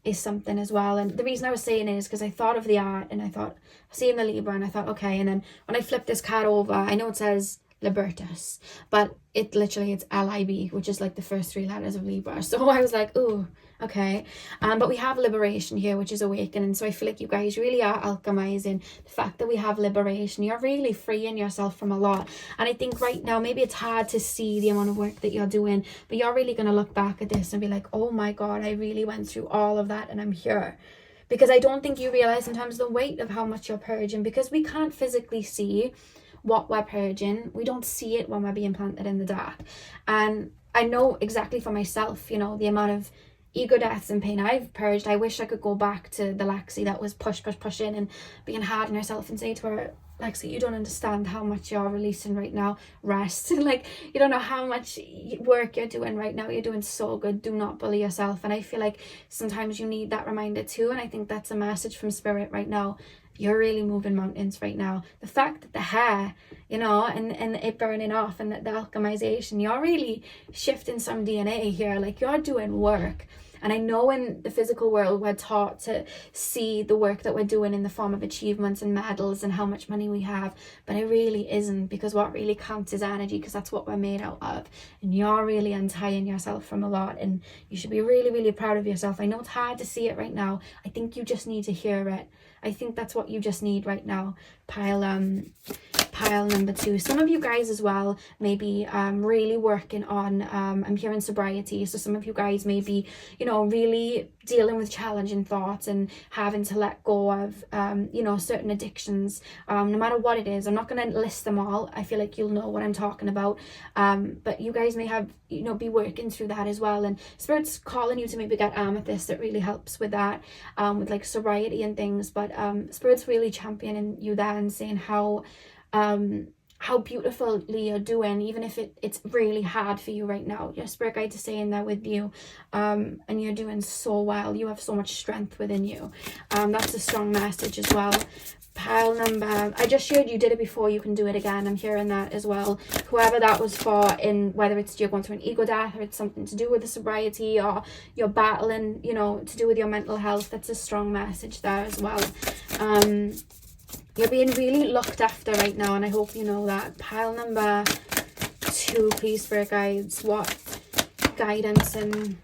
is something as well. And the reason I was saying it is because I thought of the art and I thought, seeing the Libra, and I thought, okay. And then when I flipped this card over, I know it says Libertas, but it's LIB, which is like the first three letters of Libra. So I was like, oh, okay. But we have liberation here, which is awakening. So I feel like you guys really are alchemizing the fact that we have liberation. You're really freeing yourself from a lot. And I think right now, maybe it's hard to see the amount of work that you're doing, but you're really going to look back at this and be like, oh my God, I really went through all of that and I'm here. Because I don't think you realize sometimes the weight of how much you're purging, because we can't physically see what we're purging. We don't see it when we're being planted in the dark. And I know exactly for myself, you know, the amount of ego deaths and pain I've purged. I wish I could go back to the Lexi that was pushing and being hard on herself and say to her, Lexi, you don't understand how much you're releasing right now. Rest. Like, you don't know how much work you're doing right now. You're doing so good. Do not bully yourself. And I feel like sometimes you need that reminder too. And I think that's a message from Spirit right now. You're really moving mountains right now. The fact that the hair, you know, and it burning off and the alchemization, you're really shifting some DNA here. Like, you're doing work. And I know in the physical world, we're taught to see the work that we're doing in the form of achievements and medals and how much money we have. But it really isn't, because what really counts is energy, because that's what we're made out of. And you're really untying yourself from a lot. And you should be really, really proud of yourself. I know it's hard to see it right now. I think you just need to hear it. I think that's what you just need right now. Pile number 2. Some of you guys as well may be really working on, I'm hearing sobriety. So some of you guys may be, you know, really dealing with challenging thoughts and having to let go of, you know, certain addictions, no matter what it is. I'm not going to list them all. I feel like you'll know what I'm talking about. But you guys may have, you know, be working through that as well. And Spirit's calling you to maybe get amethyst. That really helps with that, with like sobriety and things. But Spirit's really championing you there and saying how beautifully you're doing, even if it's really hard for you right now. Your spirit guide is saying that with you, and you're doing so well. You have so much strength within you. That's a strong message as well. Pile number, I just shared you did it before, you can do it again. I'm hearing that as well. Whoever that was for, in whether it's you're going through an ego death or it's something to do with the sobriety or you're battling, you know, to do with your mental health, that's a strong message there as well. You're being really looked after right now, and I hope you know that. Pile number 2, please, Spirit Guides. What guidance and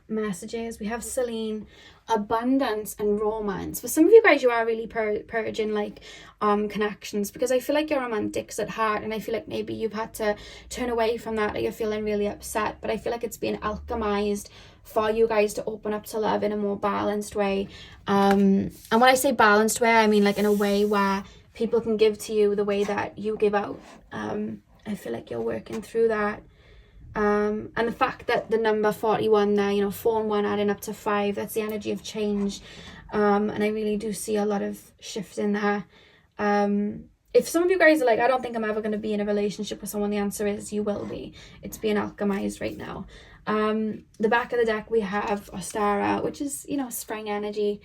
messages? We have Celine, abundance and romance. For some of you guys, you are really purging like connections, because I feel like you're romantics at heart, and I feel like maybe you've had to turn away from that, or you're feeling really upset. But I feel like it's being alchemized for you guys to open up to love in a more balanced way. And when I say balanced way, I mean like in a way where people can give to you the way that you give out. I feel like you're working through that. And the fact that the number 41 there, you know, 4 and 1 adding up to 5, that's the energy of change. And I really do see a lot of shift in there. If some of you guys are like, I don't think I'm ever going to be in a relationship with someone, the answer is you will be. It's being alchemized right now. The back of the deck, we have Ostara, which is, you know, spring energy.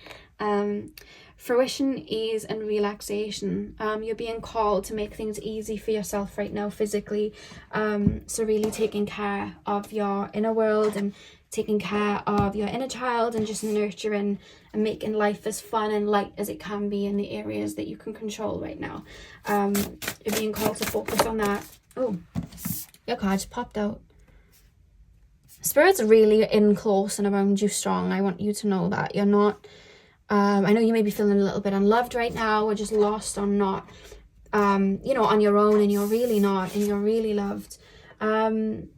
Fruition, ease and relaxation. You're being called to make things easy for yourself right now physically. So really taking care of your inner world and taking care of your inner child, and just nurturing and making life as fun and light as it can be in the areas that you can control right now. You're being called to focus on that. Oh, your card just popped out. Spirit's really in close and around you strong. I want you to know that you're not, I know you may be feeling a little bit unloved right now, or just lost or not you know, on your own, and you're really not, and you're really loved. Am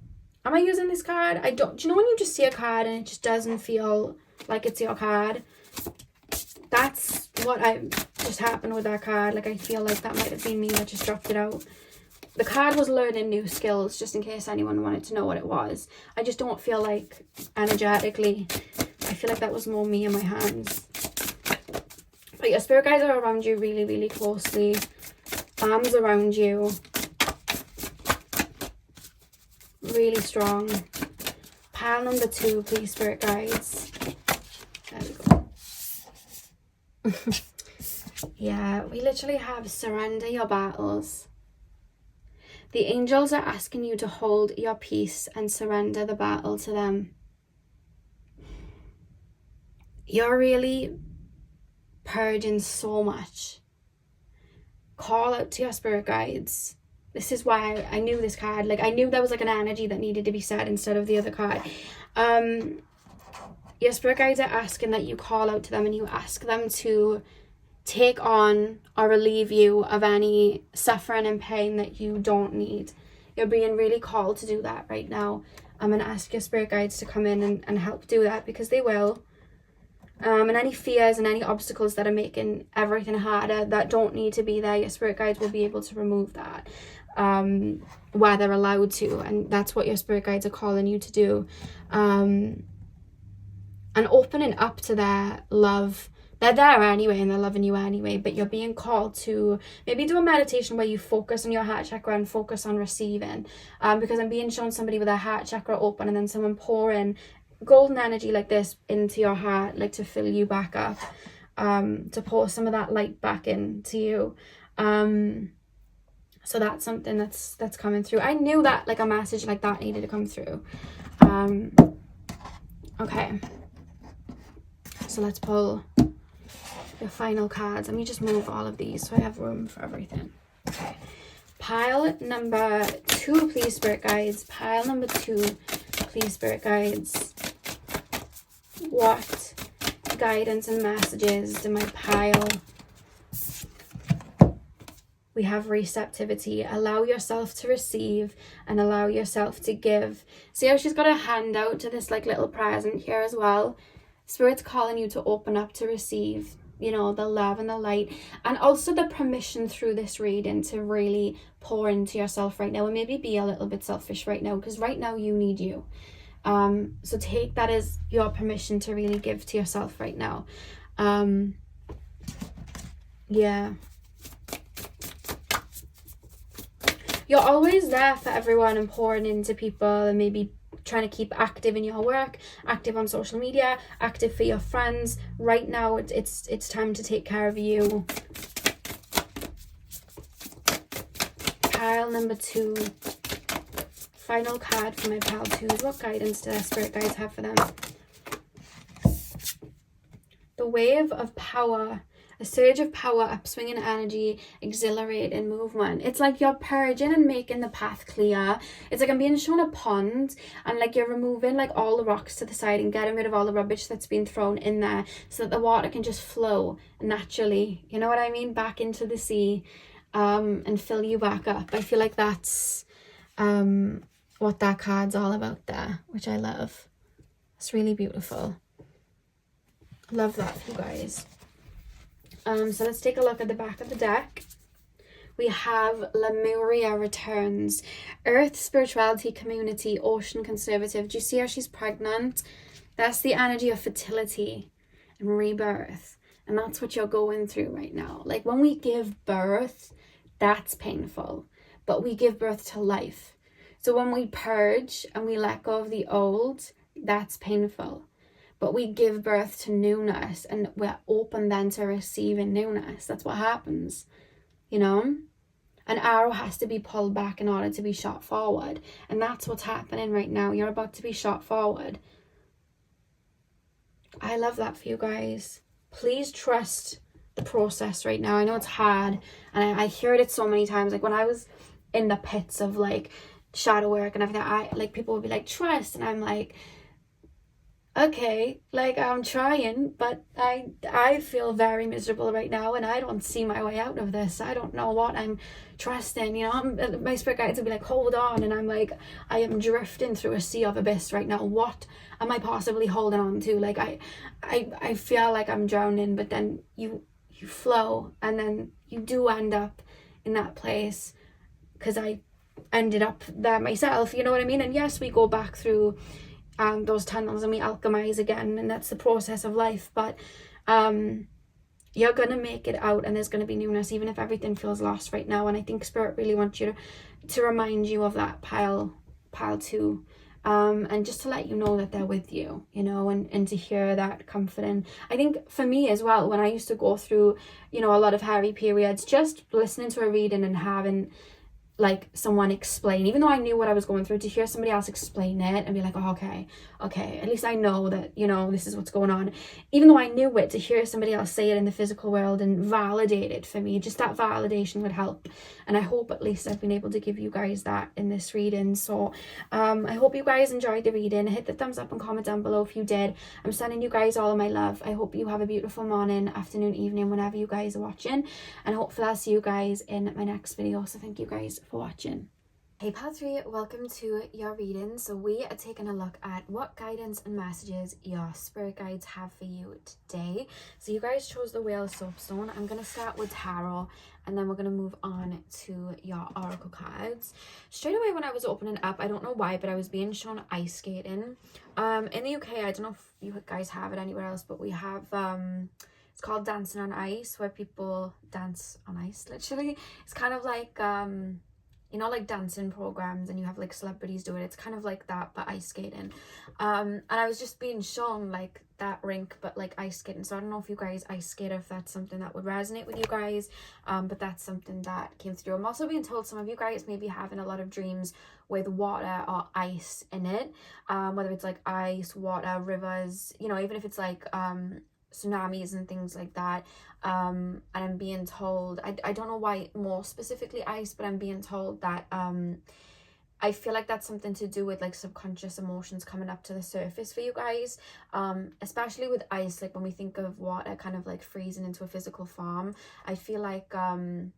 I using this card? I don't. Do you know when you just see a card and it just doesn't feel like it's your card? That's what just happened with that card. Like, I feel like that might have been me that just dropped it out. The card was learning new skills, just in case anyone wanted to know what it was. I just don't feel like, energetically, I feel like that was more me in my hands. But your spirit guides are around you really, really closely. Arms around you. Really strong. Pile number 2, please, spirit guides. There we go. Yeah, we literally have surrender your battles. The angels are asking you to hold your peace and surrender the battle to them. You're really purging so much. Call out to your spirit guides. This is why I knew this card. Like, I knew there was like an energy that needed to be said instead of the other card. Your spirit guides are asking that you call out to them and you ask them to take on or relieve you of any suffering and pain that you don't need. You're being really called to do that right now. I'm going to ask your spirit guides to come in and help do that, because they will. And any fears and any obstacles that are making everything harder that don't need to be there, your spirit guides will be able to remove that where they're allowed to. And that's what your spirit guides are calling you to do. And opening up to their love. They're there anyway and they're loving you anyway, but you're being called to maybe do a meditation where you focus on your heart chakra and focus on receiving. Because I'm being shown somebody with their heart chakra open and then someone pouring golden energy like this into your heart, like to fill you back up, to pour some of that light back into you. So that's something that's coming through. I knew that like a message like that needed to come through. Okay. So let's pull the final cards. Let me just move all of these so I have room for everything. Okay. Pile number 2, please, spirit guides. Pile number 2, please, spirit guides. What guidance and messages do my pile? We have receptivity. Allow yourself to receive and allow yourself to give. See how she's got her hand out to this like little present here as well? Spirit's calling you to open up to receive, you know, the love and the light, and also the permission through this reading to really pour into yourself right now, and maybe be a little bit selfish right now, because right now you need you. So take that as your permission to really give to yourself right now. Yeah. You're always there for everyone and pouring into people, and maybe trying to keep active in your work, active on social media, active for your friends. Right now it's time to take care of you. Pile number 2, final card for my pile 2s. What guidance do their spirit guides have for them? The wave of power. A surge of power, upswinging energy, exhilarating movement. It's like you're purging and making the path clear. It's like I'm being shown a pond, and like you're removing like all the rocks to the side and getting rid of all the rubbish that's been thrown in there, so that the water can just flow naturally, you know what I mean, back into the sea, and fill you back up. I feel like that's what that card's all about there, which I love. It's really beautiful. Love that for you guys. So let's take a look at the back of the deck. We have Lemuria returns. Earth, spirituality, community, ocean, conservative. Do you see how she's pregnant? That's the energy of fertility and rebirth. And that's what you're going through right now. Like when we give birth, that's painful. But we give birth to life. So when we purge and we let go of the old, that's painful. But we give birth to newness, and we're open then to receiving newness. That's what happens, you know? An arrow has to be pulled back in order to be shot forward. And that's what's happening right now. You're about to be shot forward. I love that for you guys. Please trust the process right now. I know it's hard, and I heard it so many times. Like when I was in the pits of like shadow work and everything, people would be like, trust. And I'm like, okay, like I'm trying, but I feel very miserable right now, and I don't see my way out of this. I don't know what I'm trusting, you know. My spirit guides will be like, hold on, and I'm like, I am drifting through a sea of abyss right now. What am I possibly holding on to? Like I feel like I'm drowning, but then you flow, and then you do end up in that place, because I ended up there myself, you know what I mean? And yes, we go back through those tunnels and we alchemize again, and that's the process of life, but you're gonna make it out, and there's gonna be newness, even if everything feels lost right now. And I think spirit really wants you to remind you of that pile 2, and just to let you know that they're with you, you know, and to hear that comfort. And I think for me as well, when I used to go through, you know, a lot of heavy periods, just listening to a reading and having like someone explain, even though I knew what I was going through, to hear somebody else explain it and be like, oh, okay, at least I know that, you know, this is what's going on. Even though I knew it, to hear somebody else say it in the physical world and validate it for me, just that validation would help. And I hope at least I've been able to give you guys that in this reading. So I hope you guys enjoyed the reading. Hit the thumbs up and comment down below if you did. I'm sending you guys all of my love. I hope you have a beautiful morning, afternoon, evening, whenever you guys are watching, and hopefully I'll see you guys in my next video. So thank you guys for watching. Hey Pile 3, welcome to your reading. So we are taking a look at what guidance and messages your spirit guides have for you today. So you guys chose the Whale Soapstone. I'm going to start with Tarot, and then we're going to move on to your Oracle cards. Straight away when I was opening up, I don't know why, but I was being shown ice skating. In the UK, I don't know if you guys have it anywhere else, but we have... it's called Dancing on Ice, where people dance on ice, literally. It's kind of like... you know, like dancing programs, and you have like celebrities do it. It's kind of like that, but ice skating. And I was just being shown like that rink, but like ice skating. So I don't know if you guys ice skate, or if that's something that would resonate with you guys. But that's something that came through. I'm also being told some of you guys may be having a lot of dreams with water or ice in it. Whether it's like ice, water, rivers, you know, even if it's like tsunamis and things like that. And I'm being told, I don't know why more specifically ice, but I'm being told that I feel like that's something to do with like subconscious emotions coming up to the surface for you guys, especially with ice. Like when we think of water kind of like freezing into a physical form, I feel like I'm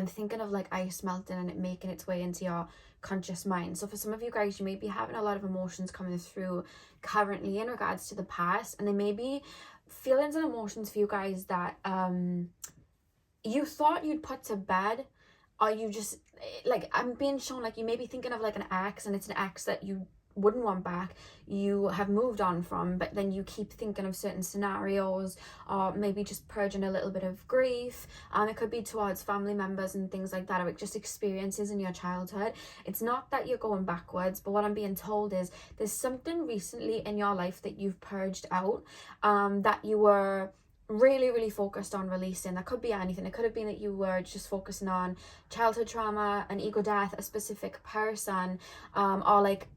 thinking of like ice melting and it making its way into your conscious mind. So for some of you guys, you may be having a lot of emotions coming through currently in regards to the past, and there may be feelings and emotions for you guys that you thought you'd put to bed, or you just, like, I'm being shown like you may be thinking of like an ex, and it's an ex that you wouldn't want back, you have moved on from, but then you keep thinking of certain scenarios, or maybe just purging a little bit of grief. It could be towards family members and things like that, or just experiences in your childhood. It's not that you're going backwards, but what I'm being told is there's something recently in your life that you've purged out, that you were really focused on releasing. That could be anything. It could have been that you were just focusing on childhood trauma, an ego death, a specific person, or like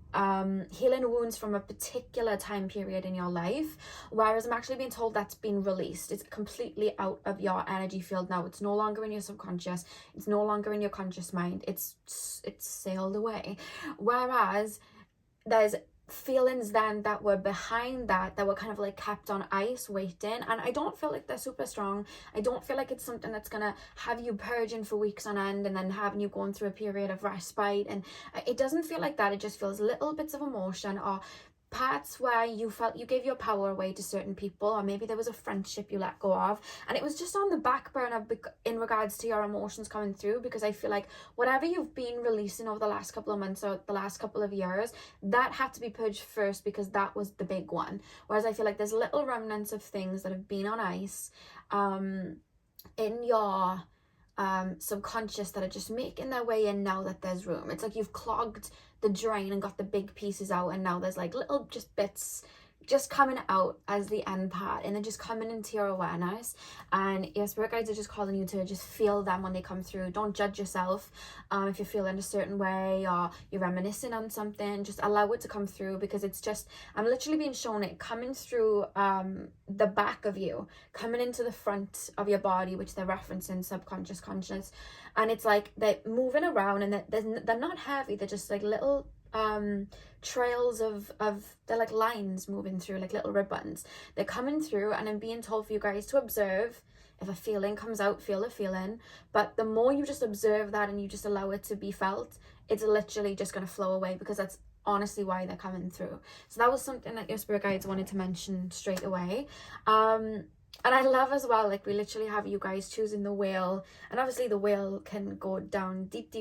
healing wounds from a particular time period in your life, whereas I'm actually being told that's been released. It's completely out of your energy field now. It's no longer in your subconscious, it's no longer in your conscious mind. It's sailed away. Whereas there's feelings then that were behind that were kind of like kept on ice waiting, and I don't feel like they're super strong. I don't feel like it's something that's gonna have you purging for weeks on end and then having you going through a period of respite, and it doesn't feel like that. It just feels little bits of emotion, or parts where you felt you gave your power away to certain people, or maybe there was a friendship you let go of, and it was just on the back burner in regards to your emotions coming through, because I feel like whatever you've been releasing over the last couple of months or the last couple of years, that had to be purged first, because that was the big one. Whereas I feel like there's little remnants of things that have been on ice in your subconscious that are just making their way in now that there's room. It's like you've clogged the drain and got the big pieces out, and now there's like little just bits just coming out as the end part, and then just coming into your awareness, and your spirit guides are just calling you to just feel them when they come through. Don't judge yourself if you're feeling a certain way or you're reminiscing on something. Just allow it to come through, because it's just, I'm literally being shown it coming through the back of you, coming into the front of your body, which they're referencing subconscious conscious, and it's like they're moving around, and they're not heavy, they're just like little trails of they're like lines moving through, like little ribbons. They're coming through, and I'm being told for you guys to observe. If a feeling comes out, feel the feeling. But the more you just observe that and you just allow it to be felt, it's literally just going to flow away, because that's honestly why they're coming through. So that was something that your spirit guides wanted to mention straight away. And I love as well, like, we literally have you guys choosing the whale, and obviously the whale can go down deep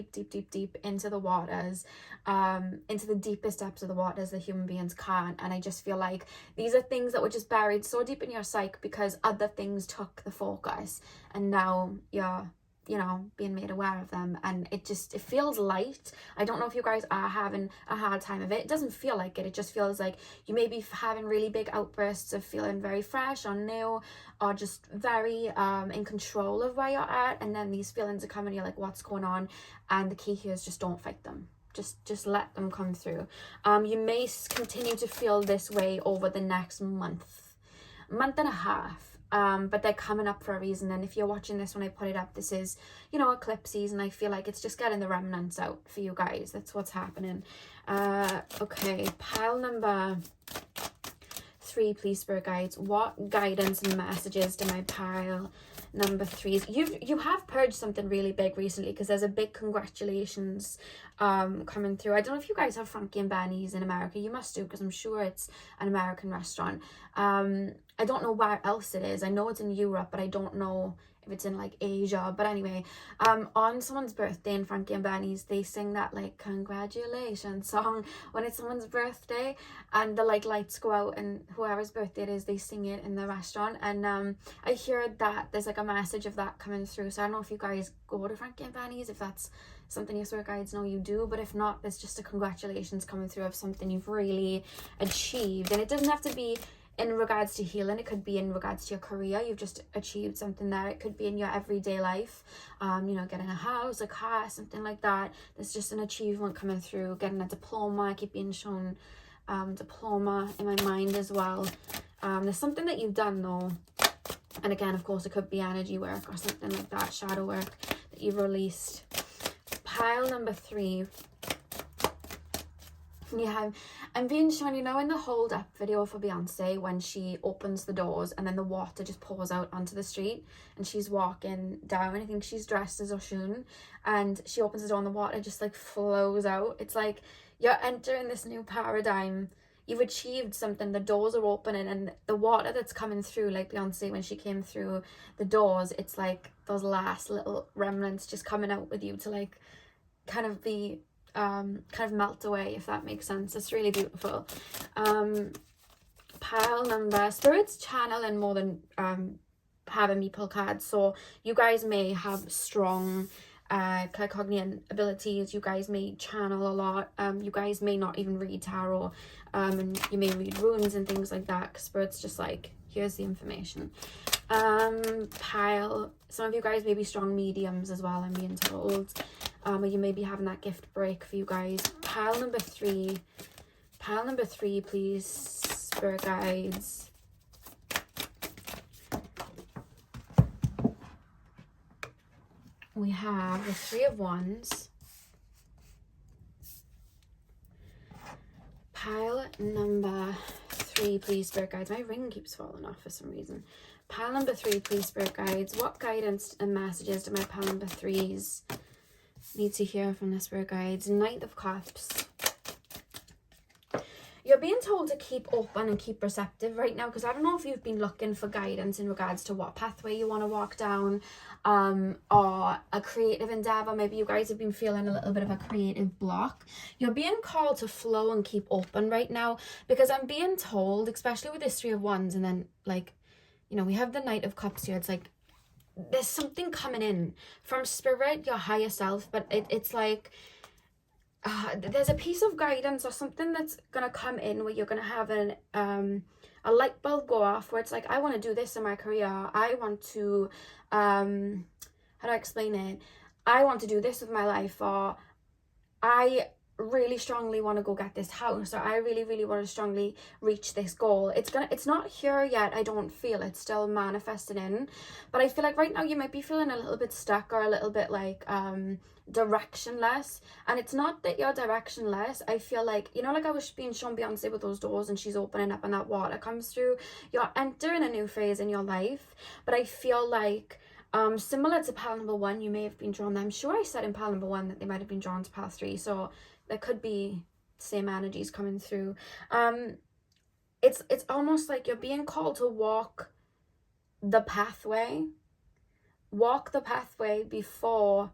into the waters, into the deepest depths of the waters that human beings can. And I just feel like these are things that were just buried so deep in your psyche because other things took the focus, and now you're, you know, being made aware of them, and it feels light. I don't know if you guys are having a hard time of it. It doesn't feel like it. It just feels like you may be having really big outbursts of feeling very fresh or new, or just very in control of where you're at, and then these feelings are coming, you're like, what's going on? And the key here is just don't fight them. Just let them come through. You may continue to feel this way over the next month and a half. But they're coming up for a reason. And if you're watching this when I put it up, this is, you know, eclipse season. I feel like it's just getting the remnants out for you guys. That's what's happening. Okay, pile number 3, please, spirit guides. What guidance and messages do my pile number 3s? You have purged something really big recently, because there's a big congratulations coming through. I don't know if you guys have Frankie and Benny's in America. You must do, because I'm sure it's an American restaurant. I don't know where else it is. I know it's in Europe, but I don't know if it's in like Asia. But anyway, on someone's birthday in Frankie and Benny's, they sing that like congratulations song when it's someone's birthday, and the like lights go out, and whoever's birthday it is, they sing it in the restaurant. And I heard that there's like a message of that coming through. So I don't know if you guys go to Frankie and Benny's, if that's something your spirit guides know you do, but if not, there's just a congratulations coming through of something you've really achieved. And it doesn't have to be in regards to healing. It could be in regards to your career. You've just achieved something there. It could be in your everyday life, you know, getting a house, a car, something like that. There's just an achievement coming through. Getting a diploma. I keep being shown diploma in my mind as well. There's something that you've done though, and again, of course, it could be energy work or something like that, shadow work that you've released. Pile number 3. Yeah, I'm being shown, you know, in the hold up video for Beyonce, when she opens the doors and then the water just pours out onto the street, and she's walking down, I think she's dressed as Oshun, and she opens the door and the water just like flows out. It's like you're entering this new paradigm. You've achieved something, the doors are opening, and the water that's coming through, like Beyonce when she came through the doors, it's like those last little remnants just coming out with you to like kind of be kind of melt away, if that makes sense. It's really beautiful. Pile number, spirits channel in more than having meeple cards, so you guys may have strong claircognizant abilities. You guys may channel a lot. You guys may not even read tarot, and you may read runes and things like that, because spirits just like, here's the information. Pile, some of you guys may be strong mediums as well, I'm being told. Or you may be having that gift break for you guys. Pile number 3, please, spirit guides. We have the 3 of Wands. Pile number 3, please, spirit guides. My ring keeps falling off for some reason. Pile number 3, please, spirit guides. What guidance and messages do my pile number 3s need to hear from the spirit guides? Knight of Cups. You're being told to keep open and keep receptive right now, because I don't know if you've been looking for guidance in regards to what pathway you want to walk down, or a creative endeavor. Maybe you guys have been feeling a little bit of a creative block. You're being called to flow and keep open right now, because I'm being told, especially with this 3 of Wands, and then like, you know, we have the Knight of Cups here. It's like there's something coming in from spirit, your higher self, but it's like there's a piece of guidance or something that's gonna come in where you're gonna have a light bulb go off, where it's like, I want to do this in my career. I want to how do I explain it? I want to do this with my life, or I really strongly want to go get this house, or I really want to strongly reach this goal. It's not here yet. I don't feel it's still manifesting in, but I feel like right now you might be feeling a little bit stuck, or a little bit like directionless. And it's not that you're directionless. I feel like, you know, like I was being shown Beyonce with those doors and she's opening up and that water comes through. You're entering a new phase in your life. But I feel like similar to pile number 1, you may have been drawn. I'm sure I said in pile number 1 that they might have been drawn to pile 3. So there could be same energies coming through. It's almost like you're being called to walk the pathway. Walk the pathway before,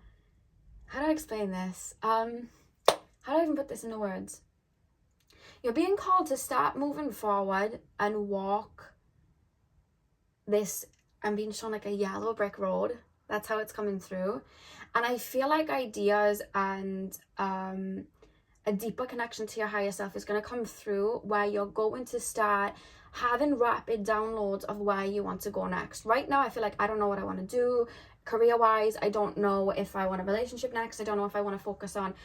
how do I explain this? How do I even put this into words? You're being called to start moving forward and walk this. I'm being shown like a yellow brick road. That's how it's coming through. And I feel like ideas and a deeper connection to your higher self is going to come through, where you're going to start having rapid downloads of where you want to go next. Right now, I feel like I don't know what I want to do career-wise. I don't know if I want a relationship next. I don't know if I want to focus on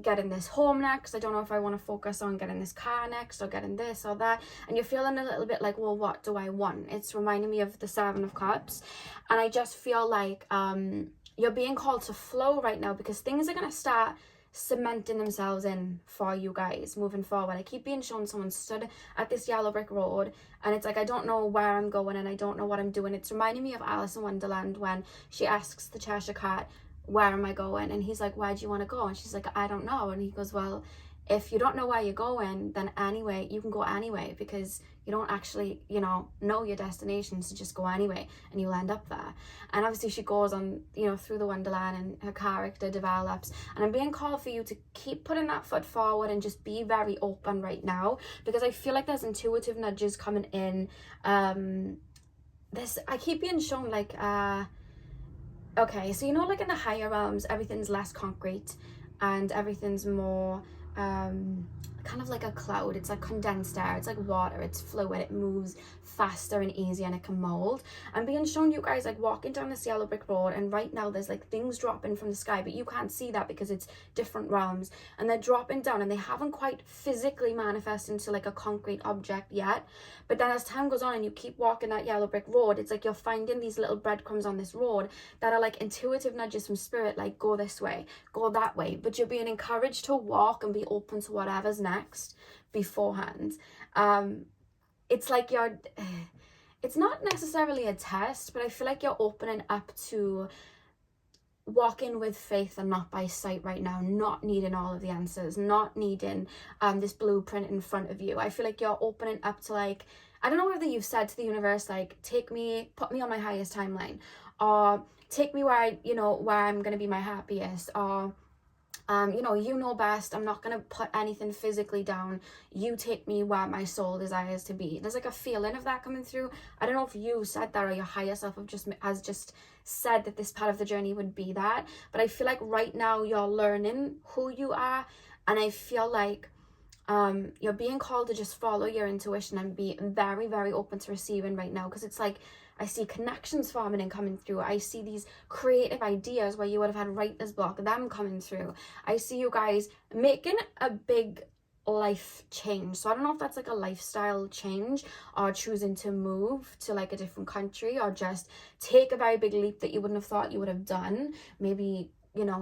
getting this home next. I don't know if I want to focus on getting this car next or getting this or that. And you're feeling a little bit like, well, what do I want? It's reminding me of the 7 of Cups. And I just feel like you're being called to flow right now, because things are going to start cementing themselves in for you guys moving forward. I keep being shown someone stood at this yellow brick road and it's like, I don't know where I'm going and I don't know what I'm doing. It's reminding me of Alice in Wonderland when she asks the Cheshire Cat, where am I going? And he's like, where do you want to go? And she's like, I don't know. And he goes, well, if you don't know where you're going, then anyway, you can go anyway, because you don't actually, you know your destination, so just go anyway and you'll end up there. And obviously she goes on, through the Wonderland and her character develops. And I'm being called for you to keep putting that foot forward and just be very open right now, because I feel like there's intuitive nudges coming in. I keep being shown like, okay, so like in the higher realms, everything's less concrete and everything's more kind of like a cloud. It's like condensed air, it's like water, it's fluid, it moves faster and easier, and it can mold. I'm being shown you guys like walking down this yellow brick road, and right now there's like things dropping from the sky, but you can't see that because it's different realms, and they're dropping down and they haven't quite physically manifested into like a concrete object yet. But then as time goes on and you keep walking that yellow brick road, it's like you're finding these little breadcrumbs on this road that are like intuitive nudges from spirit, like go this way, go that way. But you're being encouraged to walk and be open to whatever's next beforehand. It's like it's not necessarily a test, but I feel like you're opening up to walking with faith and not by sight right now, not needing all of the answers, not needing this blueprint in front of you. I feel like you're opening up to, like, I don't know whether you've said to the universe, like, put me on my highest timeline, or take me where I'm going to be my happiest, or you know best. I'm not going to put anything physically down. You take me where my soul desires to be. There's like a feeling of that coming through. I don't know if you said that or your higher self has just said that this part of the journey would be that. But I feel like right now you're learning who you are. And I feel like you're being called to just follow your intuition and be very, very open to receiving right now. Because it's like, I see connections forming and coming through. I see these creative ideas where you would have had writer's block, them coming through. I see you guys making a big life change. So I don't know if that's like a lifestyle change, or choosing to move to like a different country, or just take a very big leap that you wouldn't have thought you would have done. Maybe,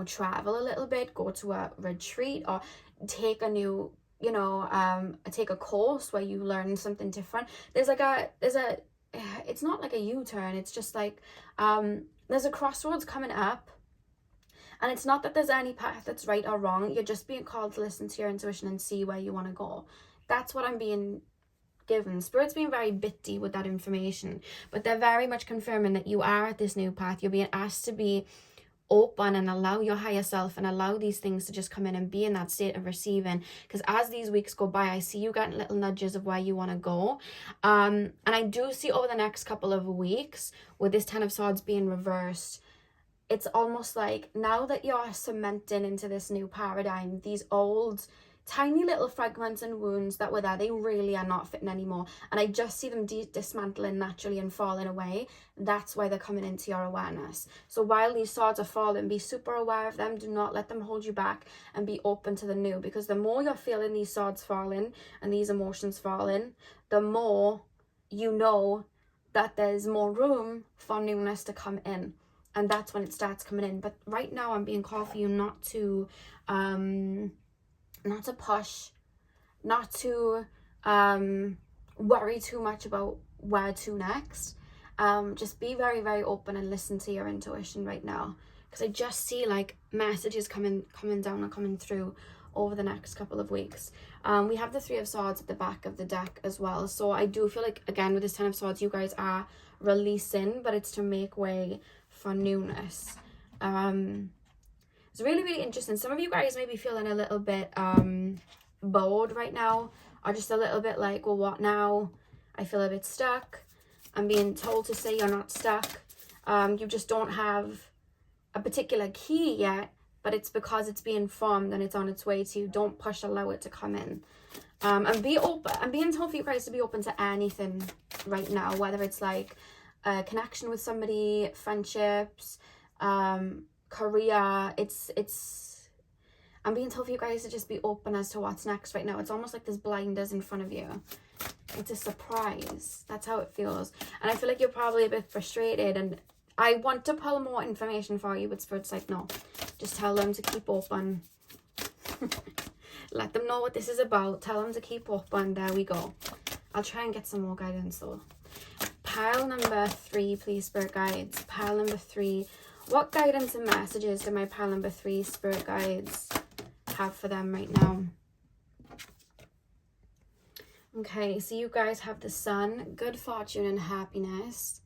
travel a little bit, go to a retreat, or take a new, take a course where you learn something different. It's not like a U-turn, it's just like there's a crossroads coming up, and it's not that there's any path that's right or wrong. You're just being called to listen to your intuition and see where you want to go. That's what I'm being given. Spirit's being very bitty with that information, but they're very much confirming that you are at this new path. You're being asked to be open and allow your higher self and allow these things to just come in and be in that state of receiving, because as these weeks go by, I see you getting little nudges of where you want to go, and I do see over the next couple of weeks, with this 10 of Swords being reversed, it's almost like now that you're cementing into this new paradigm, these old tiny little fragments and wounds that were there, they really are not fitting anymore, and I just see them dismantling naturally and falling away. That's why they're coming into your awareness. So while these swords are falling, be super aware of them. Do not let them hold you back, and be open to the new, because the more you're feeling these swords falling and these emotions falling, the more you know that there's more room for newness to come in. and that's when it starts coming in. But right now I'm being called for you not to push, not to worry too much about where to next. Just be very, very open and listen to your intuition right now, because I just see like messages coming down and coming through over the next couple of weeks. We have the 3 of Swords at the back of the deck as well, so I do feel like, again, with this 10 of Swords, you guys are releasing, but it's to make way for newness. It's really, really interesting. Some of you guys may be feeling a little bit bored right now, or just a little bit like, well, what now? I feel a bit stuck. I'm being told to say you're not stuck. You just don't have a particular key yet, but it's because it's being formed and it's on its way to you. Don't push, allow it to come in. And be open. I'm being told for you guys to be open to anything right now, whether it's like a connection with somebody, friendships, career. I'm being told for you guys to just be open as to what's next right now. It's almost like there's blinders in front of you. It's a surprise. That's how it feels. And I feel like you're probably a bit frustrated, and I want to pull more information for you, but Spirit's like, no, just tell them to keep open. Let them know what this is about. Tell them to keep open. There we go. I'll try and get some more guidance though. Pile number 3, please, Spirit Guides. Pile number 3. What guidance and messages do my pile number 3 Spirit Guides have for them right now? Okay, so you guys have the Sun, good fortune and happiness.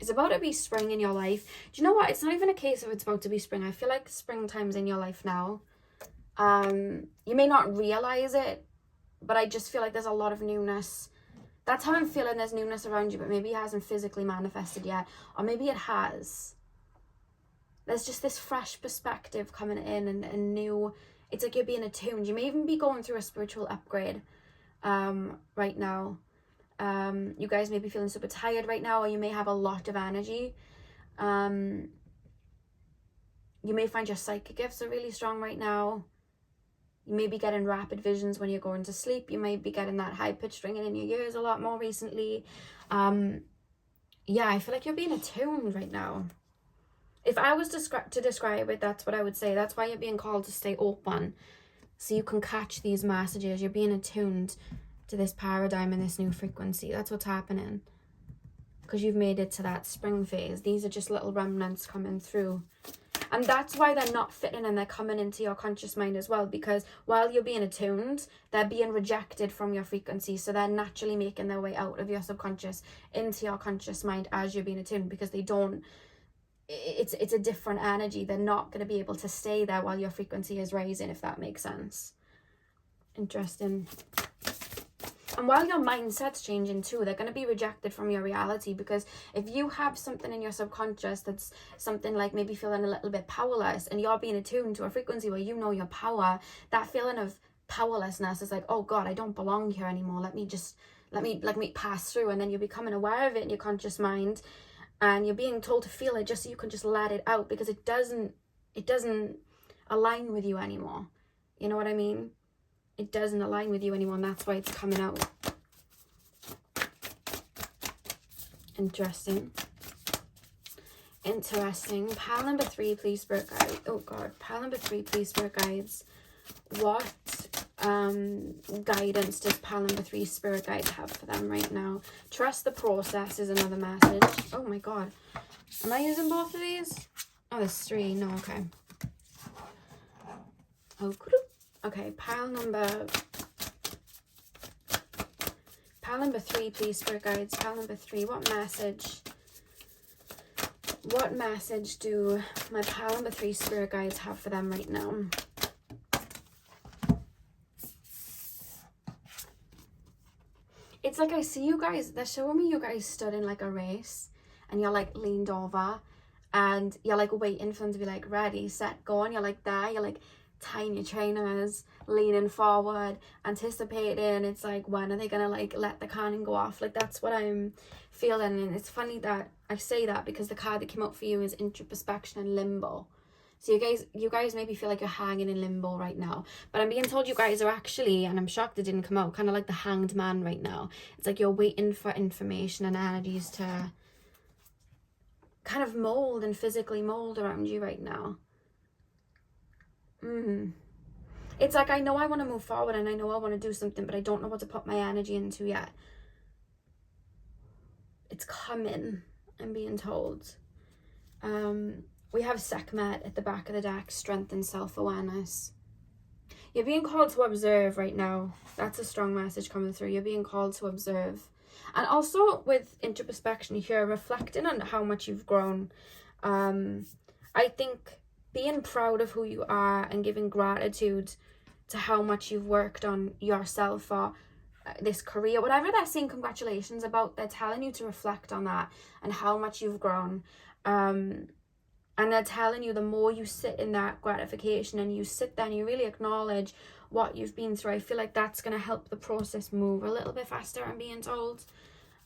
It's about to be spring in your life. Do you know what? It's not even a case of it's about to be spring. I feel like springtime's in your life now. You may not realize it, but I just feel like there's a lot of newness. That's how I'm feeling. There's newness around you, but maybe it hasn't physically manifested yet, or maybe it has. There's just this fresh perspective coming in, and new. It's like you're being attuned. You may even be going through a spiritual upgrade right now. You guys may be feeling super tired right now, or you may have a lot of energy. You may find your psychic gifts are really strong right now. You may be getting rapid visions when you're going to sleep. You may be getting that high-pitched ringing in your ears a lot more recently. Yeah, I feel like you're being attuned right now. If I was to describe it, that's what I would say. That's why you're being called to stay open, so you can catch these messages. You're being attuned to this paradigm and this new frequency. That's what's happening, because you've made it to that spring phase. These are just little remnants coming through. And that's why they're not fitting, and they're coming into your conscious mind as well, because while you're being attuned, they're being rejected from your frequency. So they're naturally making their way out of your subconscious into your conscious mind as you're being attuned, because they don't, it's a different energy. They're not going to be able to stay there while your frequency is rising, if that makes sense. Interesting. And while your mindset's changing too, they're going to be rejected from your reality, because if you have something in your subconscious that's something like maybe feeling a little bit powerless, and you're being attuned to a frequency where you know your power, that feeling of powerlessness is like, oh God, I don't belong here anymore. Let me pass through. And then you're becoming aware of it in your conscious mind, and you're being told to feel it just so you can just let it out, because it doesn't align with you anymore. You know what I mean? It doesn't align with you anymore, and that's why it's coming out. Interesting. Pile number 3, please, Spirit Guides. Oh God, pile number 3, please, Spirit Guides. What guidance does pile number 3 Spirit Guides have for them right now? Trust the process is another message. Oh my God, am I using both of these? Oh, there's 3. No, okay. Oh, okay, pile number 3, please, Spirit Guides. Pile number 3. What message do my pile number 3 Spirit Guides have for them right now? It's like I see you guys, they're showing me you guys stood in like a race, and you're like leaned over, and you're like waiting for them to be like ready, set, go, and you're like there, you're like tying your trainers, leaning forward, anticipating. It's like, when are they gonna like let the cannon go off? Like, that's what I'm feeling. And it's funny that I say that, because the card that came out for you is introspection and limbo. So you guys maybe feel like you're hanging in limbo right now, but I'm being told you guys are actually, and I'm shocked it didn't come out, kind of like the Hanged Man right now. It's like you're waiting for information and energies to kind of mold and physically mold around you right now. It's like, I know I want to move forward and I know I want to do something, but I don't know what to put my energy into yet. It's coming, I'm being told. We have Sekhmet at the back of the deck, strength and self-awareness. You're being called to observe right now. That's a strong message coming through. You're being called to observe. And also with introspection here, reflecting on how much you've grown. I think being proud of who you are and giving gratitude to how much you've worked on yourself or this career, whatever they're saying congratulations about, they're telling you to reflect on that and how much you've grown. And they're telling you the more you sit in that gratification and you sit there and you really acknowledge what you've been through, I feel like that's going to help the process move a little bit faster, I'm being told.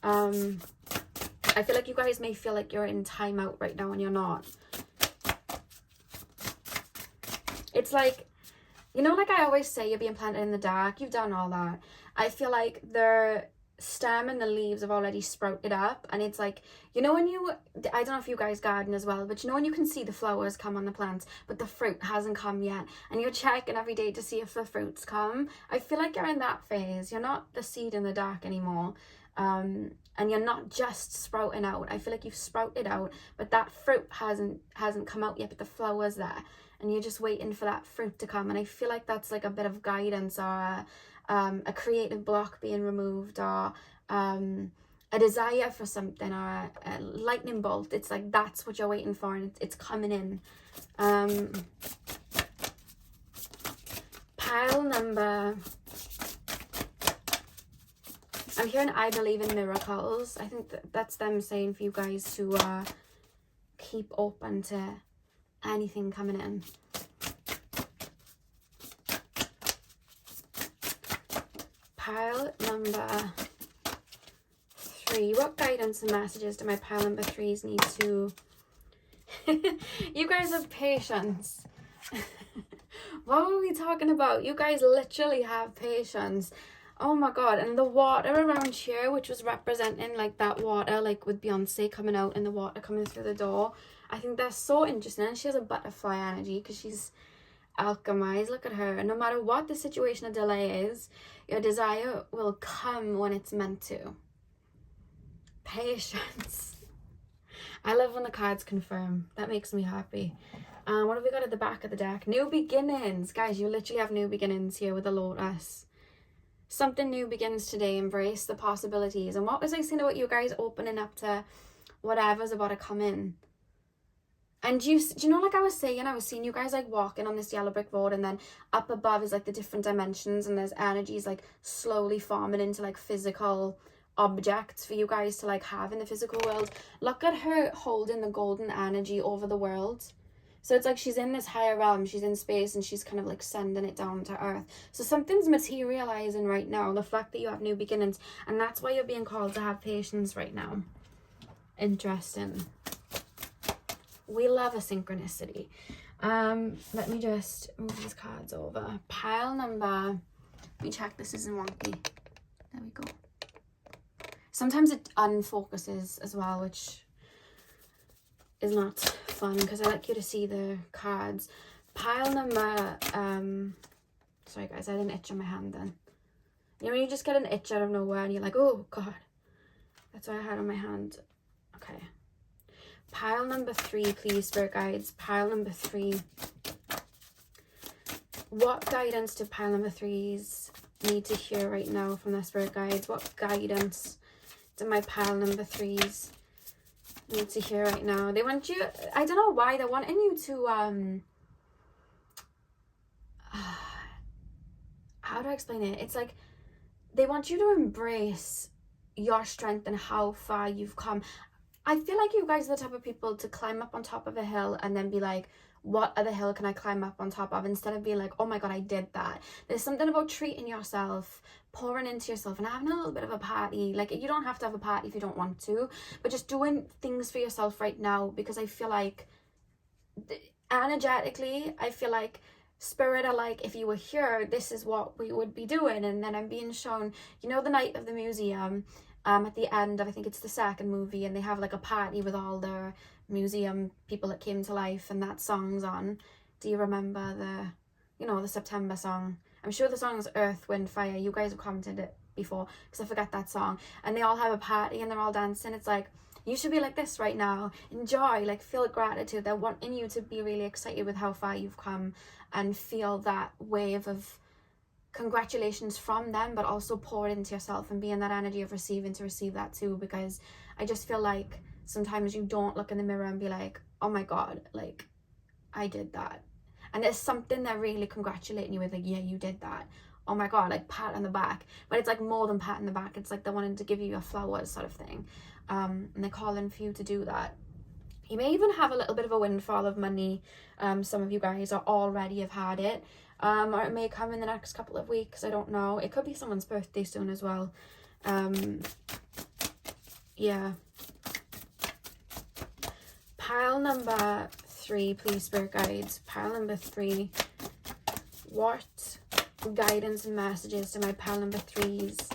I feel like you guys may feel like you're in timeout right now and you're not. It's like, you know, like I always say, you're being planted in the dark. You've done all that. I feel like the stem and the leaves have already sprouted up, and it's like, you know, when you, I don't know if you guys garden as well, but you know when you can see the flowers come on the plants but the fruit hasn't come yet, and you're checking every day to see if the fruits come. I feel like you're in that phase. You're not the seed in the dark anymore, and you're not just sprouting out. I feel like you've sprouted out, but that fruit hasn't come out yet, but the flower's there and you're just waiting for that fruit to come. And I feel like that's like a bit of guidance, or a creative block being removed, or a desire for something, or a lightning bolt. It's like that's what you're waiting for, and it's coming in. Pile number, I'm hearing I believe in miracles. I think that's them saying for you guys to keep open to anything coming in. Pile number 3. What guidance and messages do my pile number 3s need to... You guys have patience. What were we talking about? You guys literally have patience. Oh my god. And the water around here, which was representing like that water, like with Beyonce coming out and the water coming through the door. I think that's so interesting. And she has a butterfly energy because she's alchemized. Look at her. And no matter what the situation or delay is, your desire will come when it's meant to. Patience. I love when the cards confirm. That makes me happy. What have we got at the back of the deck? New beginnings. Guys, you literally have new beginnings here with the Lotus. Something new begins today. Embrace the possibilities. And what was I saying about you guys opening up to whatever's about to come in? And do you know, like I was saying, I was seeing you guys like walking on this yellow brick road, and then up above is like the different dimensions, and there's energies like slowly forming into like physical objects for you guys to like have in the physical world. Look at her holding the golden energy over the world. So it's like she's in this higher realm, she's in space, and she's kind of like sending it down to earth. So something's materializing right now, the fact that you have new beginnings, and that's why you're being called to have patience right now. Interesting. We love a synchronicity. Let me just move these cards over. Pile number, let me check this isn't wonky. There we go. Sometimes it unfocuses as well, which is not fun because I like you to see the cards. Pile number, sorry guys, I had an itch on my hand then. You know when you just get an itch out of nowhere and you're like, oh god. That's what I had on my hand. Okay. Pile number 3, please, Spirit Guides. Pile number 3. What guidance do pile number 3s need to hear right now from their Spirit Guides? What guidance do my pile number 3s need to hear right now? They want you, I don't know why, they're wanting you to, how do I explain it? It's like, they want you to embrace your strength and how far you've come. I feel like you guys are the type of people to climb up on top of a hill and then be like, what other hill can I climb up on top of? Instead of being like, oh my god, I did that. There's something about treating yourself, pouring into yourself, and having a little bit of a party. Like, you don't have to have a party if you don't want to, but just doing things for yourself right now, because I feel like energetically, I feel like Spirit are like, if you were here, this is what we would be doing. And then I'm being shown, you know, the night of the museum, at the end of, I think it's the second movie, and they have like a party with all their museum people that came to life and that song's on. Do you remember the September song? I'm sure the song's Earth, Wind, Fire. You guys have commented it before because I forget that song. And they all have a party and they're all dancing. It's like, you should be like this right now. Enjoy, like feel gratitude. They're wanting you to be really excited with how far you've come and feel that wave of congratulations from them, but also pour it into yourself and be in that energy of receiving to receive that too. Because I just feel like sometimes you don't look in the mirror and be like, oh my God, like I did that. And there's something they're really congratulating you with, like, yeah, you did that. Oh my God, like pat on the back. But it's like more than pat on the back. It's like they're wanting to give you your flowers sort of thing. And they're calling for you to do that. You may even have a little bit of a windfall of money. Some of you guys are already have had it. Or it may come in the next couple of weeks. I don't know. It could be someone's birthday soon as well. Yeah. Pile number 3, please, Spirit Guides. Pile number 3. What guidance and messages to my pile number 3s?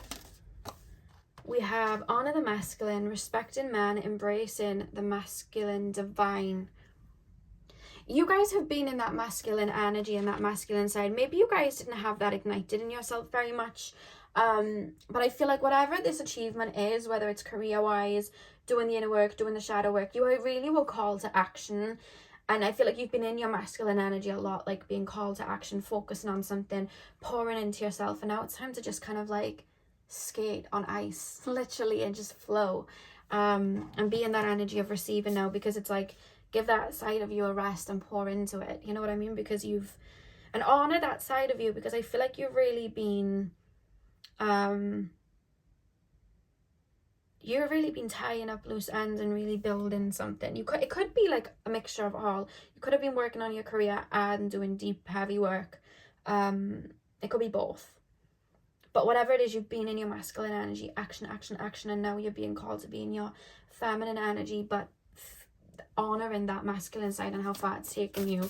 We have honor the masculine, respecting man, embracing the masculine divine. You guys have been in that masculine energy and that masculine side. Maybe you guys didn't have that ignited in yourself very much. But I feel like whatever this achievement is, whether it's career-wise, doing the inner work, doing the shadow work, you really will call to action. And I feel like you've been in your masculine energy a lot, like being called to action, focusing on something, pouring into yourself. And now it's time to just kind of like skate on ice, literally, and just flow. And be in that energy of receiving now, because it's like, give that side of you a rest and pour into it. You know what I mean? Because and honor that side of you, because I feel like you've really been, tying up loose ends and really building something. It could be like a mixture of all. You could have been working on your career and doing deep, heavy work. It could be both. But whatever it is, you've been in your masculine energy, action, action, action, and now you're being called to be in your feminine energy, but honoring that masculine side and how far it's taken you.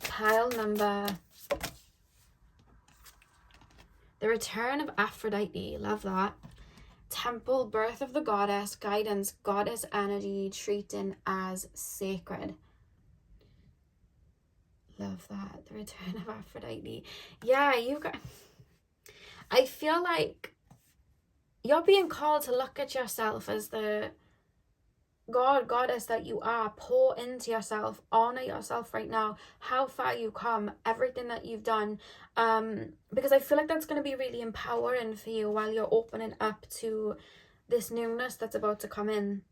Pile number, the return of Aphrodite. Love that. Temple, birth of the goddess, guidance, goddess energy, treating as sacred. Love that. The return of Aphrodite. Yeah, you guys, I feel like you're being called to look at yourself as the goddess that you are. Pour into yourself, honor yourself right now, how far you come, everything that you've done, because I feel like that's going to be really empowering for you while you're opening up to this newness that's about to come in.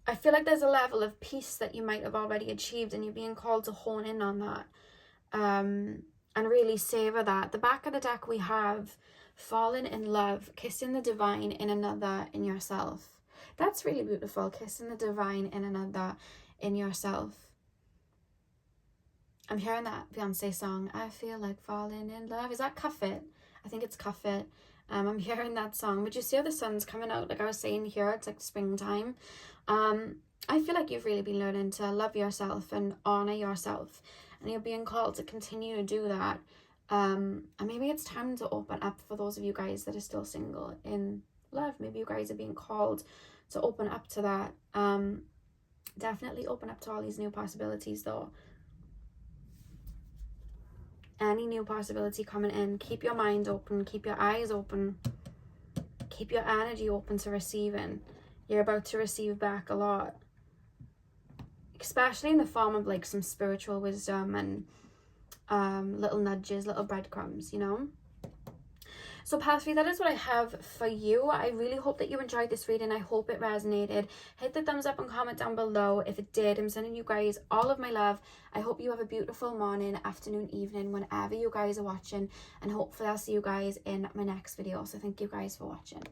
I feel like there's a level of peace that you might have already achieved, and you're being called to hone in on that, and really savor that. The back of the deck we have falling in love, kissing the divine in another, in yourself. That's really beautiful. Kissing the divine in another, in yourself. I'm hearing that Beyonce song, I feel like falling in love. Is that Cuff It? I think it's Cuff It. I'm hearing that song. But you see how the sun's coming out? Like I was saying here, it's like springtime. I feel like you've really been learning to love yourself and honor yourself. And you're being called to continue to do that. And maybe it's time to open up for those of you guys that are still single in love. Maybe you guys are being called to open up to that. Definitely open up to all these new possibilities though. Any new possibility coming in, keep your mind open, keep your eyes open, keep your energy open to receiving. You're about to receive back a lot, especially in the form of like some spiritual wisdom and little nudges, little breadcrumbs, you know. So pile 3, that is what I have for you. I really hope that you enjoyed this reading. I hope it resonated. Hit the thumbs up and comment down below if it did. I'm sending you guys all of my love. I hope you have a beautiful morning, afternoon, evening, whenever you guys are watching. And hopefully I'll see you guys in my next video. So thank you guys for watching.